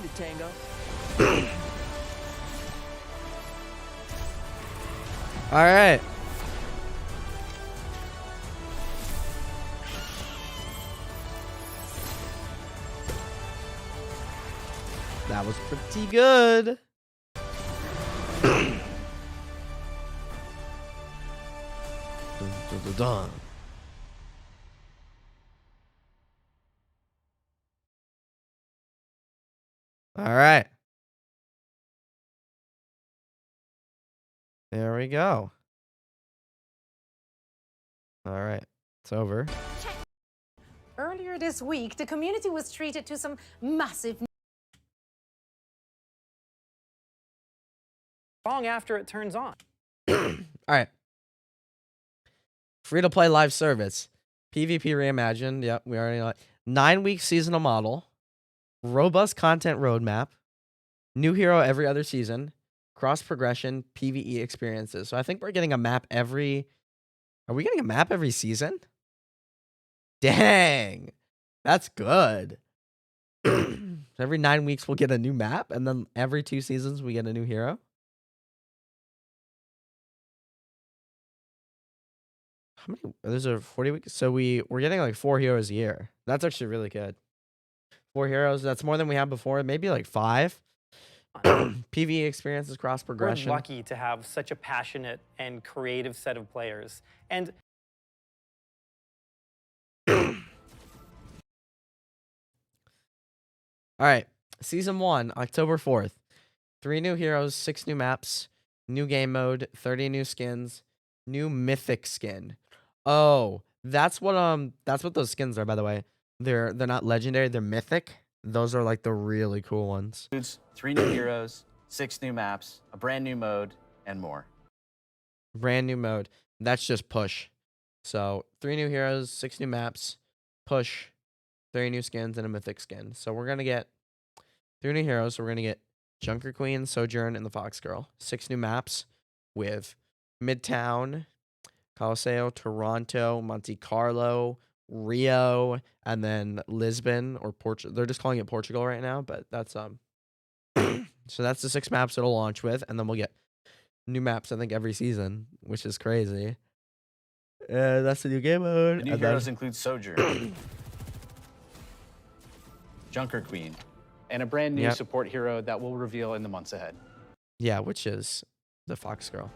All right. That was pretty good. Dun, dun, dun, dun. All right. There we go. All right. It's over. Earlier this week, the community was treated to some massive Long after it turns on. All right. Free to play live service. PvP reimagined. Yep, we already know. 9-week seasonal model. Robust content roadmap. New hero every other season. Cross progression. PvE experiences. So I think we're getting a map every. Are we getting a map every season? Dang. That's good. Every 9 weeks we'll get a new map, and then every 2 seasons we get a new hero. How many? Those are 40 weeks. So we're getting like 4 heroes a year. That's actually really good. 4 heroes. That's more than we had before. Maybe like 5. PvE experiences, cross progression. We're lucky to have such a passionate and creative set of players. And All right. Season 1, October 4th. 3 new heroes, 6 new maps, new game mode, 30 new skins, new mythic skin. Oh, that's what those skins are, by the way. They're not legendary, they're mythic. Those are like the really cool ones. Includes 3 new heroes, 6 new maps, a brand new mode, and more. Brand new mode. That's just push. So 3 new heroes, 6 new maps, push, 30 new skins, and a mythic skin. So we're gonna get 3 new heroes. So we're gonna get Junker Queen, Sojourn, and the Fox Girl. 6 new maps with Midtown, Colosseo, Toronto, Monte Carlo, Rio, and then Lisbon or Portugal. They're just calling it Portugal right now, but that's so that's the 6 maps it'll launch with, and then we'll get new maps I think every season, which is crazy. That's the new game mode. The new heroes include Sojourn, Junker Queen, and a brand new support hero that we'll reveal in the months ahead. Yeah, which is the Fox Girl.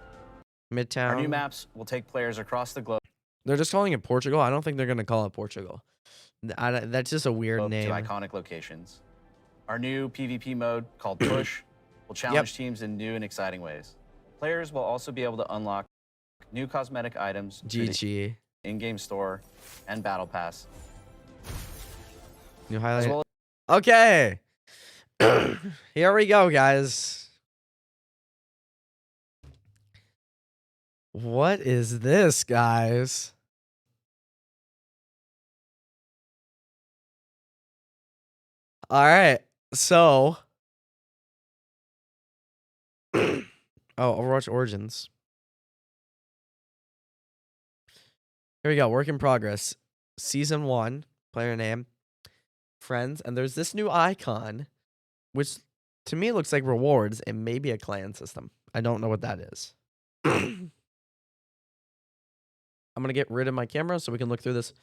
Midtown. Our new maps will take players across the globe. They're just calling it Portugal. I don't think they're going to call it Portugal. That's just a weird name. To iconic locations. Our new PvP mode called Push will challenge teams in new and exciting ways. Players will also be able to unlock new cosmetic items through the in-game store and battle pass. New highlight. Okay. Here we go, guys. What is this, guys? All right. So, Overwatch Origins. Here we go. Work in progress. Season 1. Player name. Friends. And there's this new icon, which to me looks like rewards and maybe a clan system. I don't know what that is. I'm going to get rid of my camera so we can look through this.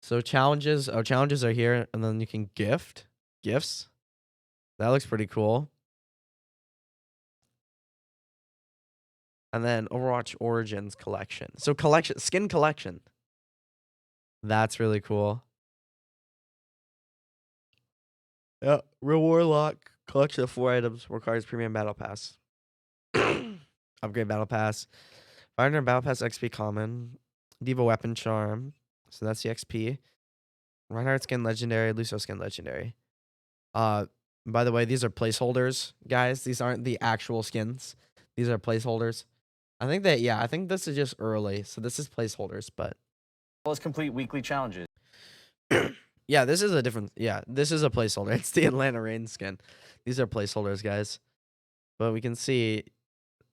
So challenges. Oh, challenges are here. And then you can gift. Gifts. That looks pretty cool. And then Overwatch Origins collection. So skin collection. That's really cool. Yeah, reward lock. Collection of 4 items. Requires premium battle pass. Upgrade battle pass. 500 battle pass XP common. Diva weapon charm. So that's the XP. Reinhardt skin legendary. Lucio skin legendary. By the way, these are placeholders, guys. These aren't the actual skins. These are placeholders. I think this is just early. So this is placeholders, but Let's complete weekly challenges. yeah, this is a different. Yeah, this is a placeholder. It's the Atlanta Reign skin. These are placeholders, guys. But we can see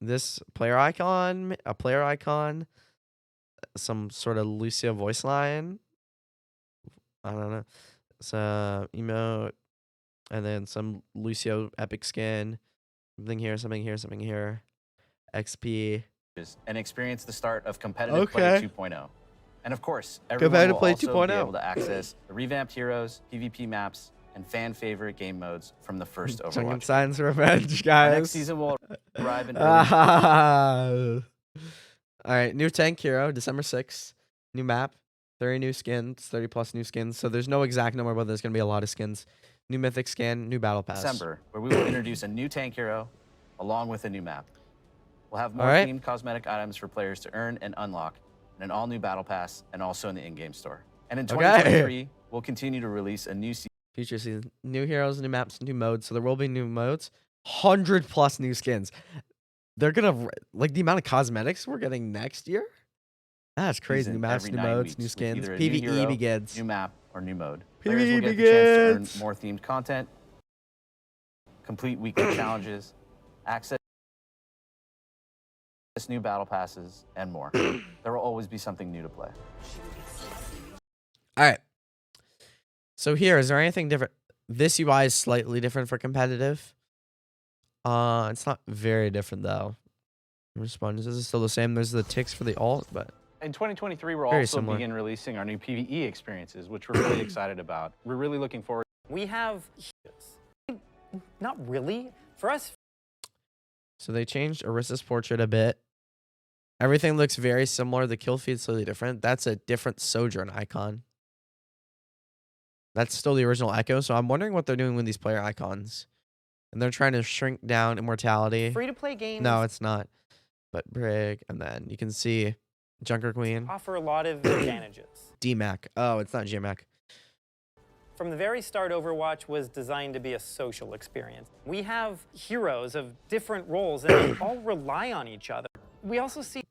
this player icon, a player icon, some sort of Lucio voice line. I don't know. Some emote, and then some Lucio epic skin. Something here, something here, something here. XP. And experience the start of Competitive Play 2.0. And of course, everyone Competitive will Play also 2.0. be able to access the revamped heroes, PvP maps, and fan favorite game modes from the first Chunkin Overwatch. Signs Revenge, Our guys. next season will arrive in All right, new tank hero, December 6th. New map, 30 new skins, 30 plus new skins. So there's no exact number, but there's going to be a lot of skins. New mythic skin, new battle pass. December, where we will introduce a new tank hero along with a new map. We'll have more Alright. themed cosmetic items for players to earn and unlock, and an all-new battle pass, and also in the in-game store. And in 2023, we'll continue to release a new season. Future season, new heroes, new maps, new modes. So there will be new modes. 100 plus new skins. They're gonna like the amount of cosmetics we're getting next year. That's crazy. New maps, new modes, new skins. PvE begins. New map or new mode. PvE Players will get the chance to earn more themed content, complete weekly challenges, access new battle passes, and more. There will always be something new to play. All right. So here, is there anything different? This UI is slightly different for competitive. It's not very different though. Responses is still the same. There's the ticks for the alt, but In 2023, we'll Very also similar. begin releasing our new PvE experiences, which we're really excited about. We're really looking forward. We have not really for us. so they changed Orissa's portrait a bit. Everything looks very similar. The kill feed's slightly different. That's a different Sojourn icon. That's still the original Echo. So I'm wondering what they're doing with these player icons. And they're trying to shrink down immortality. Free-to-play games. No, it's not. But Brig, and then you can see Junker Queen. Offer a lot of advantages. DMAC. Oh, it's not GMAC. From the very start, Overwatch was designed to be a social experience. We have heroes of different roles, and they all rely on each other. We also see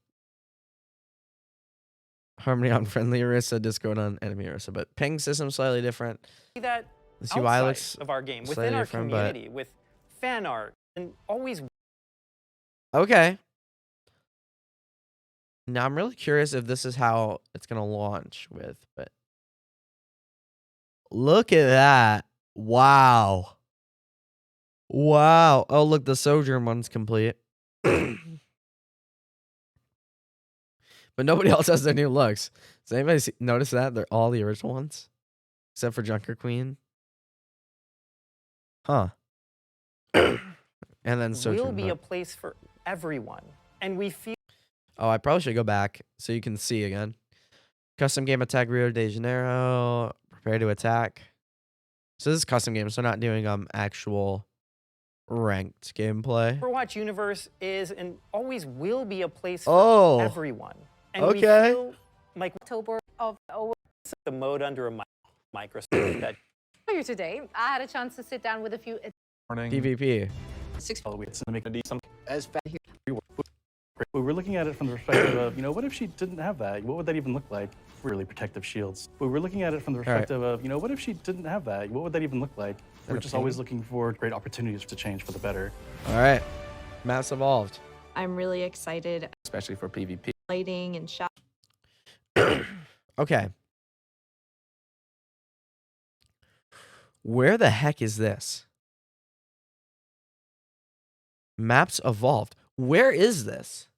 Harmony on friendly Orisa, Discord on enemy Orisa. But ping system slightly different. that The UI outside looks of our game, slightly within our different, but- community, with fan art, and always Okay. Now I'm really curious if this is how it's gonna launch with, but look at that. Wow. Wow. Oh, look, the Sojourn one's complete. But nobody else has their new looks. Does anybody notice that? They're all the original ones? Except for Junker Queen. Huh. And then will Sojourn. be a place for everyone. And we feel Oh, I probably should go back so you can see again. Custom game attack Rio de Janeiro. Prepare to attack. So this is custom game, so not doing actual ranked gameplay. Overwatch universe is and always will be a place for Oh. everyone. And Okay. we feel like October of the mode under a microscope that earlier today, I had a chance to sit down with a few. PvP. As fast We were looking at it from the perspective of, what if she didn't have that? What would that even look like? Really protective shields. We were looking at it from the perspective of, what if she didn't have that? What would that even look like? We're just always looking for great opportunities to change for the better. All right. Maps evolved. I'm really excited. Especially for PvP. Lighting and shot. Okay. Where the heck is this? Maps evolved. Where is this?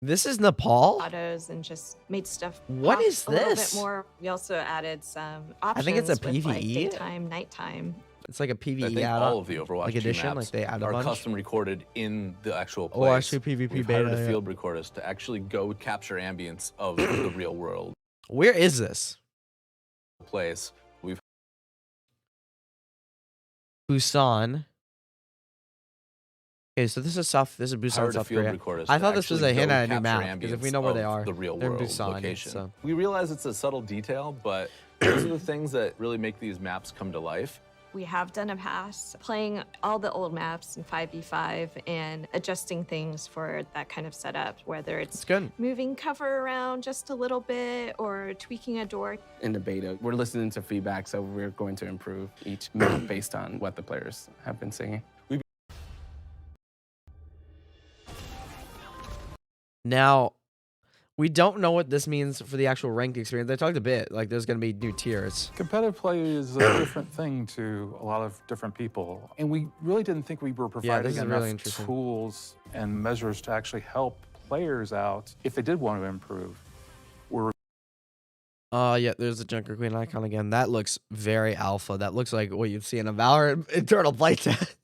This is Nepal? Autos and just made stuff What pop is a little bit this? more. We also added some I think it's options a with like PvE. daytime, nighttime. It's like a I PvE think add-on, all of the Overwatch like 2 edition, maps like they add a are bunch. custom recorded in the actual Oh, place. actually PvP We've beta, hired a yeah. field recordist to actually go capture ambience of the real world Where is this? place. We've Busan. Okay, so this is South. This is Busan, hired a South field Korea. recordist I to thought this was actually a hint go at a new capture map because if we ambience know where they of are, the real they're in world Busan. location. So We realize it's a subtle detail, but those are the things that really make these maps come to life. We have done a pass playing all the old maps in 5v5 and adjusting things for that kind of setup, whether it's good. moving cover around just a little bit or tweaking a door. In the beta, we're listening to feedback, so we're going to improve each map based on what the players have been saying. now, we don't know what this means for the actual ranked experience. They talked a bit like there's going to be new tiers. Competitive play is a different thing to a lot of different people. And we really didn't think we were providing is enough really interesting. tools and measures to actually help players out if they did want to improve. We're Yeah, there's the Junker Queen icon again. That looks very alpha. That looks like what you'd see in a Valorant internal playtest.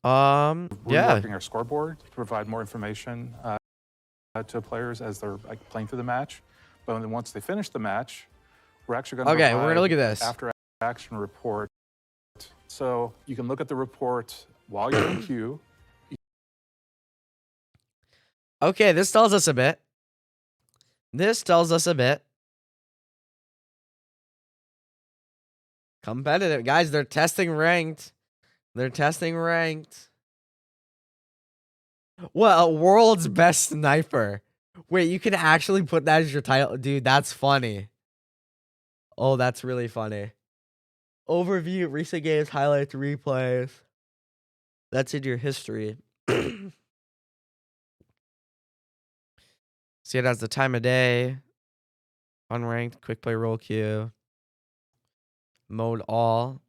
We're yeah. working our scoreboard to provide more information to players as they're like playing through the match. But then once they finish the match, we're actually going to Okay, we're gonna look at this. after action report. So you can look at the report while you're in queue. Okay, this tells us a bit. This tells us a bit. Competitive. Guys, they're testing ranked. They're testing ranked. Well, world's best sniper. Wait, you can actually put that as your title? Dude, that's funny. Oh, that's really funny. Overview, recent games, highlights, replays. That's in your history. See it as the time of day. Unranked, quick play roll queue. Mode all.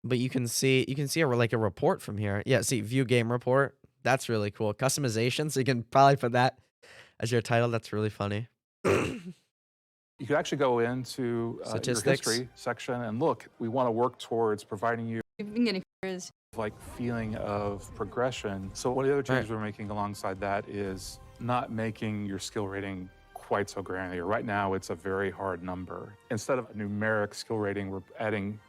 But you can see like a report from here. Yeah, see view game report. That's really cool. Customization, so you can probably put that as your title. That's really funny. You could actually go into your Statistics. history section and look. We want to work towards providing you We've been getting is like feeling of progression. So one of the other changes we're making alongside that is not making your skill rating quite so granular. Right now, it's a very hard number. Instead of a numeric skill rating, we're adding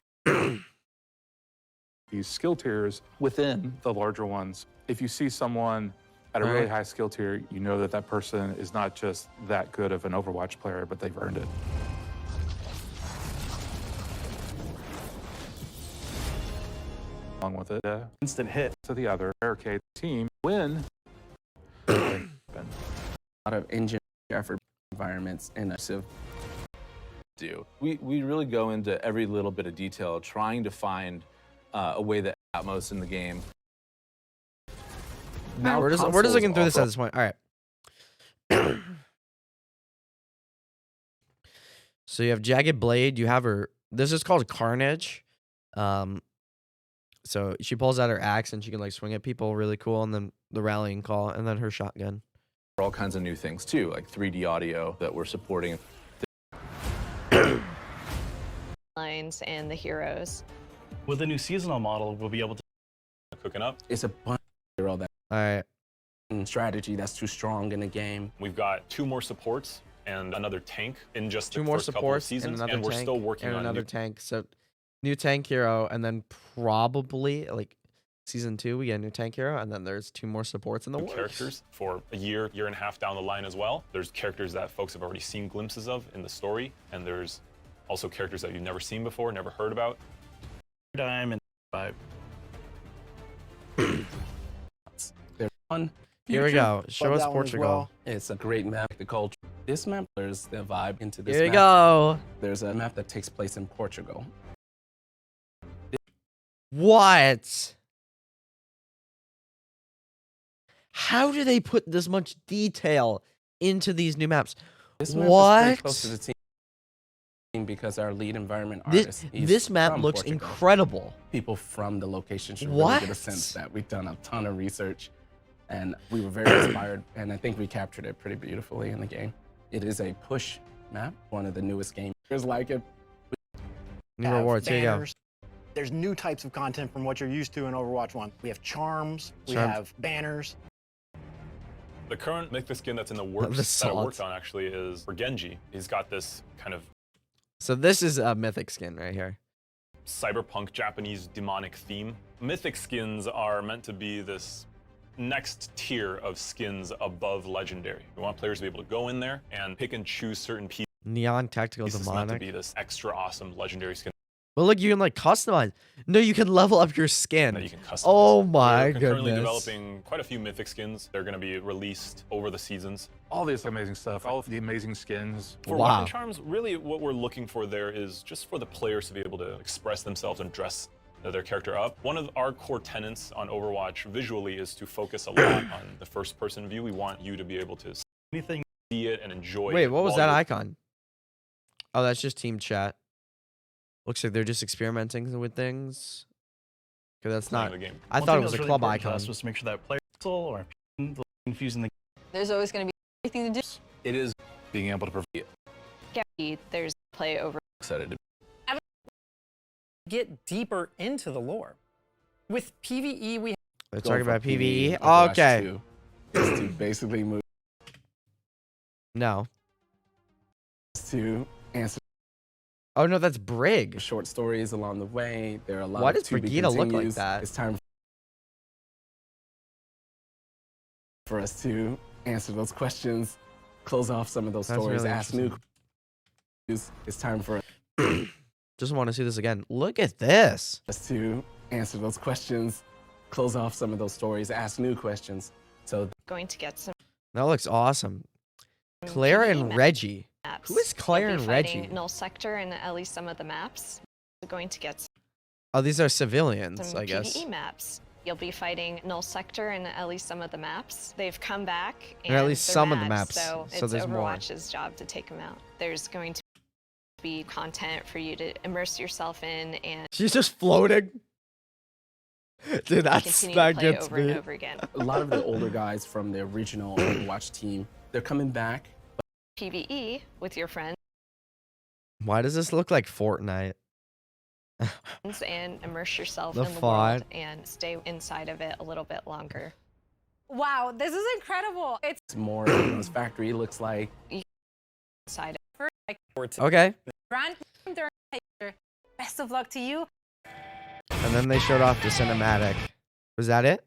these skill tiers within the larger ones. If you see someone at a really high skill tier, you know that that person is not just that good of an Overwatch player, but they've earned it. Along with it, instant hit to the other barricade team win. A lot of engine effort environments and We really go into every little bit of detail trying to find a way that Atmos in the game. Now we're just looking through this at this point. All right. So you have Jagged Blade. You have her. This is called Carnage. So she pulls out her axe and she can like swing at people really cool. And then the rallying call and then her shotgun. All kinds of new things too, like 3D audio that we're supporting. Lines and the heroes. With the new seasonal model, we'll be able to Cooking up. It's a bunch of all that. All right. Strategy that's too strong in the game. We've got 2 more supports and another tank in just Two the more first couple of supports seasons, and another and we're tank still working and on another new tank. So new tank hero and then probably like season 2 we get a new tank hero and then there's 2 more supports in the works. characters for a year and a half down the line as well. There's characters that folks have already seen glimpses of in the story, and there's also characters that you've never seen before, never heard about. Diamond 5. They're fun. Here we go. Show us Portugal. It's a great map. The culture. This map, there's the vibe into this Here we map. go. There's a map that takes place in Portugal. What? How do they put this much detail into these new maps? This map is What? pretty close to the team because our lead environment This, artist. he's this map from looks Portugal. incredible. People from the location should What? really get a sense that we've done a ton of research, and we were very inspired, and I think we captured it pretty beautifully in the game. It is a push map, one of the newest games. There's like it. New have rewards, here you go. banners. There's new types of content from what you're used to in Overwatch 1. We have charms, we Charms. have banners. The current mythic skin that's in the works The that I salt. worked on actually is for Genji. He's got this kind of So this is a mythic skin right here. cyberpunk Japanese demonic theme. Mythic skins are meant to be this next tier of skins above legendary. We want players to be able to go in there and pick and choose certain pieces. Neon tactical Meant to demonic. be this extra awesome legendary skin But look, you can like customize. No, you can level up your skin. that you can customize. Oh my We're currently goodness. developing quite a few mythic skins. They're going to be released over the seasons. All this amazing stuff, all of the amazing skins. For weapon charms, really what we're looking for there is just for the players to be able to express themselves and dress their character up. One of our core tenets on Overwatch visually is to focus a lot on the first person view. We want you to be able to see it and enjoy Wait, it what was while that you're icon? Oh, that's just team chat. Looks like they're just experimenting with things. Okay, that's playing not. the game. I One thought thing it that was a really club important to icon. us was to make sure that player or confusing the. There's always going to be everything to do. It is being able to provide. There's play over. Excited to Get deeper into the lore. With PvE, we They're Going talking about for PvE. Overwatch Okay. 2 is to basically move No. to answer Oh no, that's Brig. short stories along the way. There are a lot Why of does to be Brigida look like continues. that? It's time for us to answer those questions, close off some of those That's stories, really ask new questions. It's time for Just want to see this again. Look at this. us to answer those questions, close off some of those stories, ask new questions. So Going to get some That looks awesome. Claire and Reggie. maps. Who is Claire You'll be and fighting Reggie? Null Sector and at least some of the maps. You're going to get Oh, these are civilians, some I guess. PvE maps. You'll be fighting Null Sector and at least some of the maps. They've come back and Or at least they're some of the mad, maps, So so it's there's more. Overwatch's job to take them out. There's going to be content for you to immerse yourself in and She's just floating. Dude, that's continue that to play gets over me. and over again. a lot of the older guys from the original Overwatch team, they're coming back. PvE with your friends Why does this look like Fortnite? and immerse yourself The in the font. world and stay inside of it a little bit longer. Wow, this is incredible. It's It's more what this factory looks like. Inside for like Okay. brand best of luck to you. And then they showed off the cinematic. Was that it?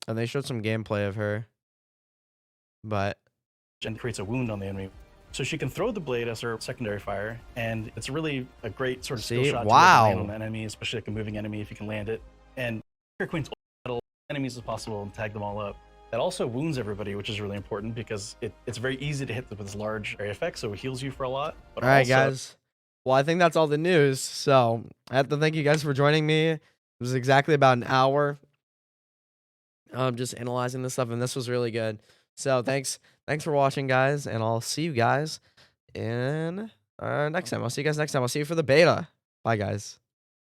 And they showed some gameplay of her. But And creates a wound on the enemy. So she can throw the blade as her secondary fire, and it's really a great sort of skill See? shot to Wow. land on an enemy, especially like a moving enemy if you can land it. And Fire Queen's battle enemies as possible and tag them all up. That also wounds everybody, which is really important because it's very easy to hit with this large area effect, so it heals you for a lot. But all right, also, guys. Well, I think that's all the news. So I have to thank you guys for joining me. It was exactly about an hour. Just analyzing this stuff, and this was really good. So thanks for watching, guys, and I'll see you guys in next time. I'll see you guys next time. I'll see you for the beta. Bye, guys.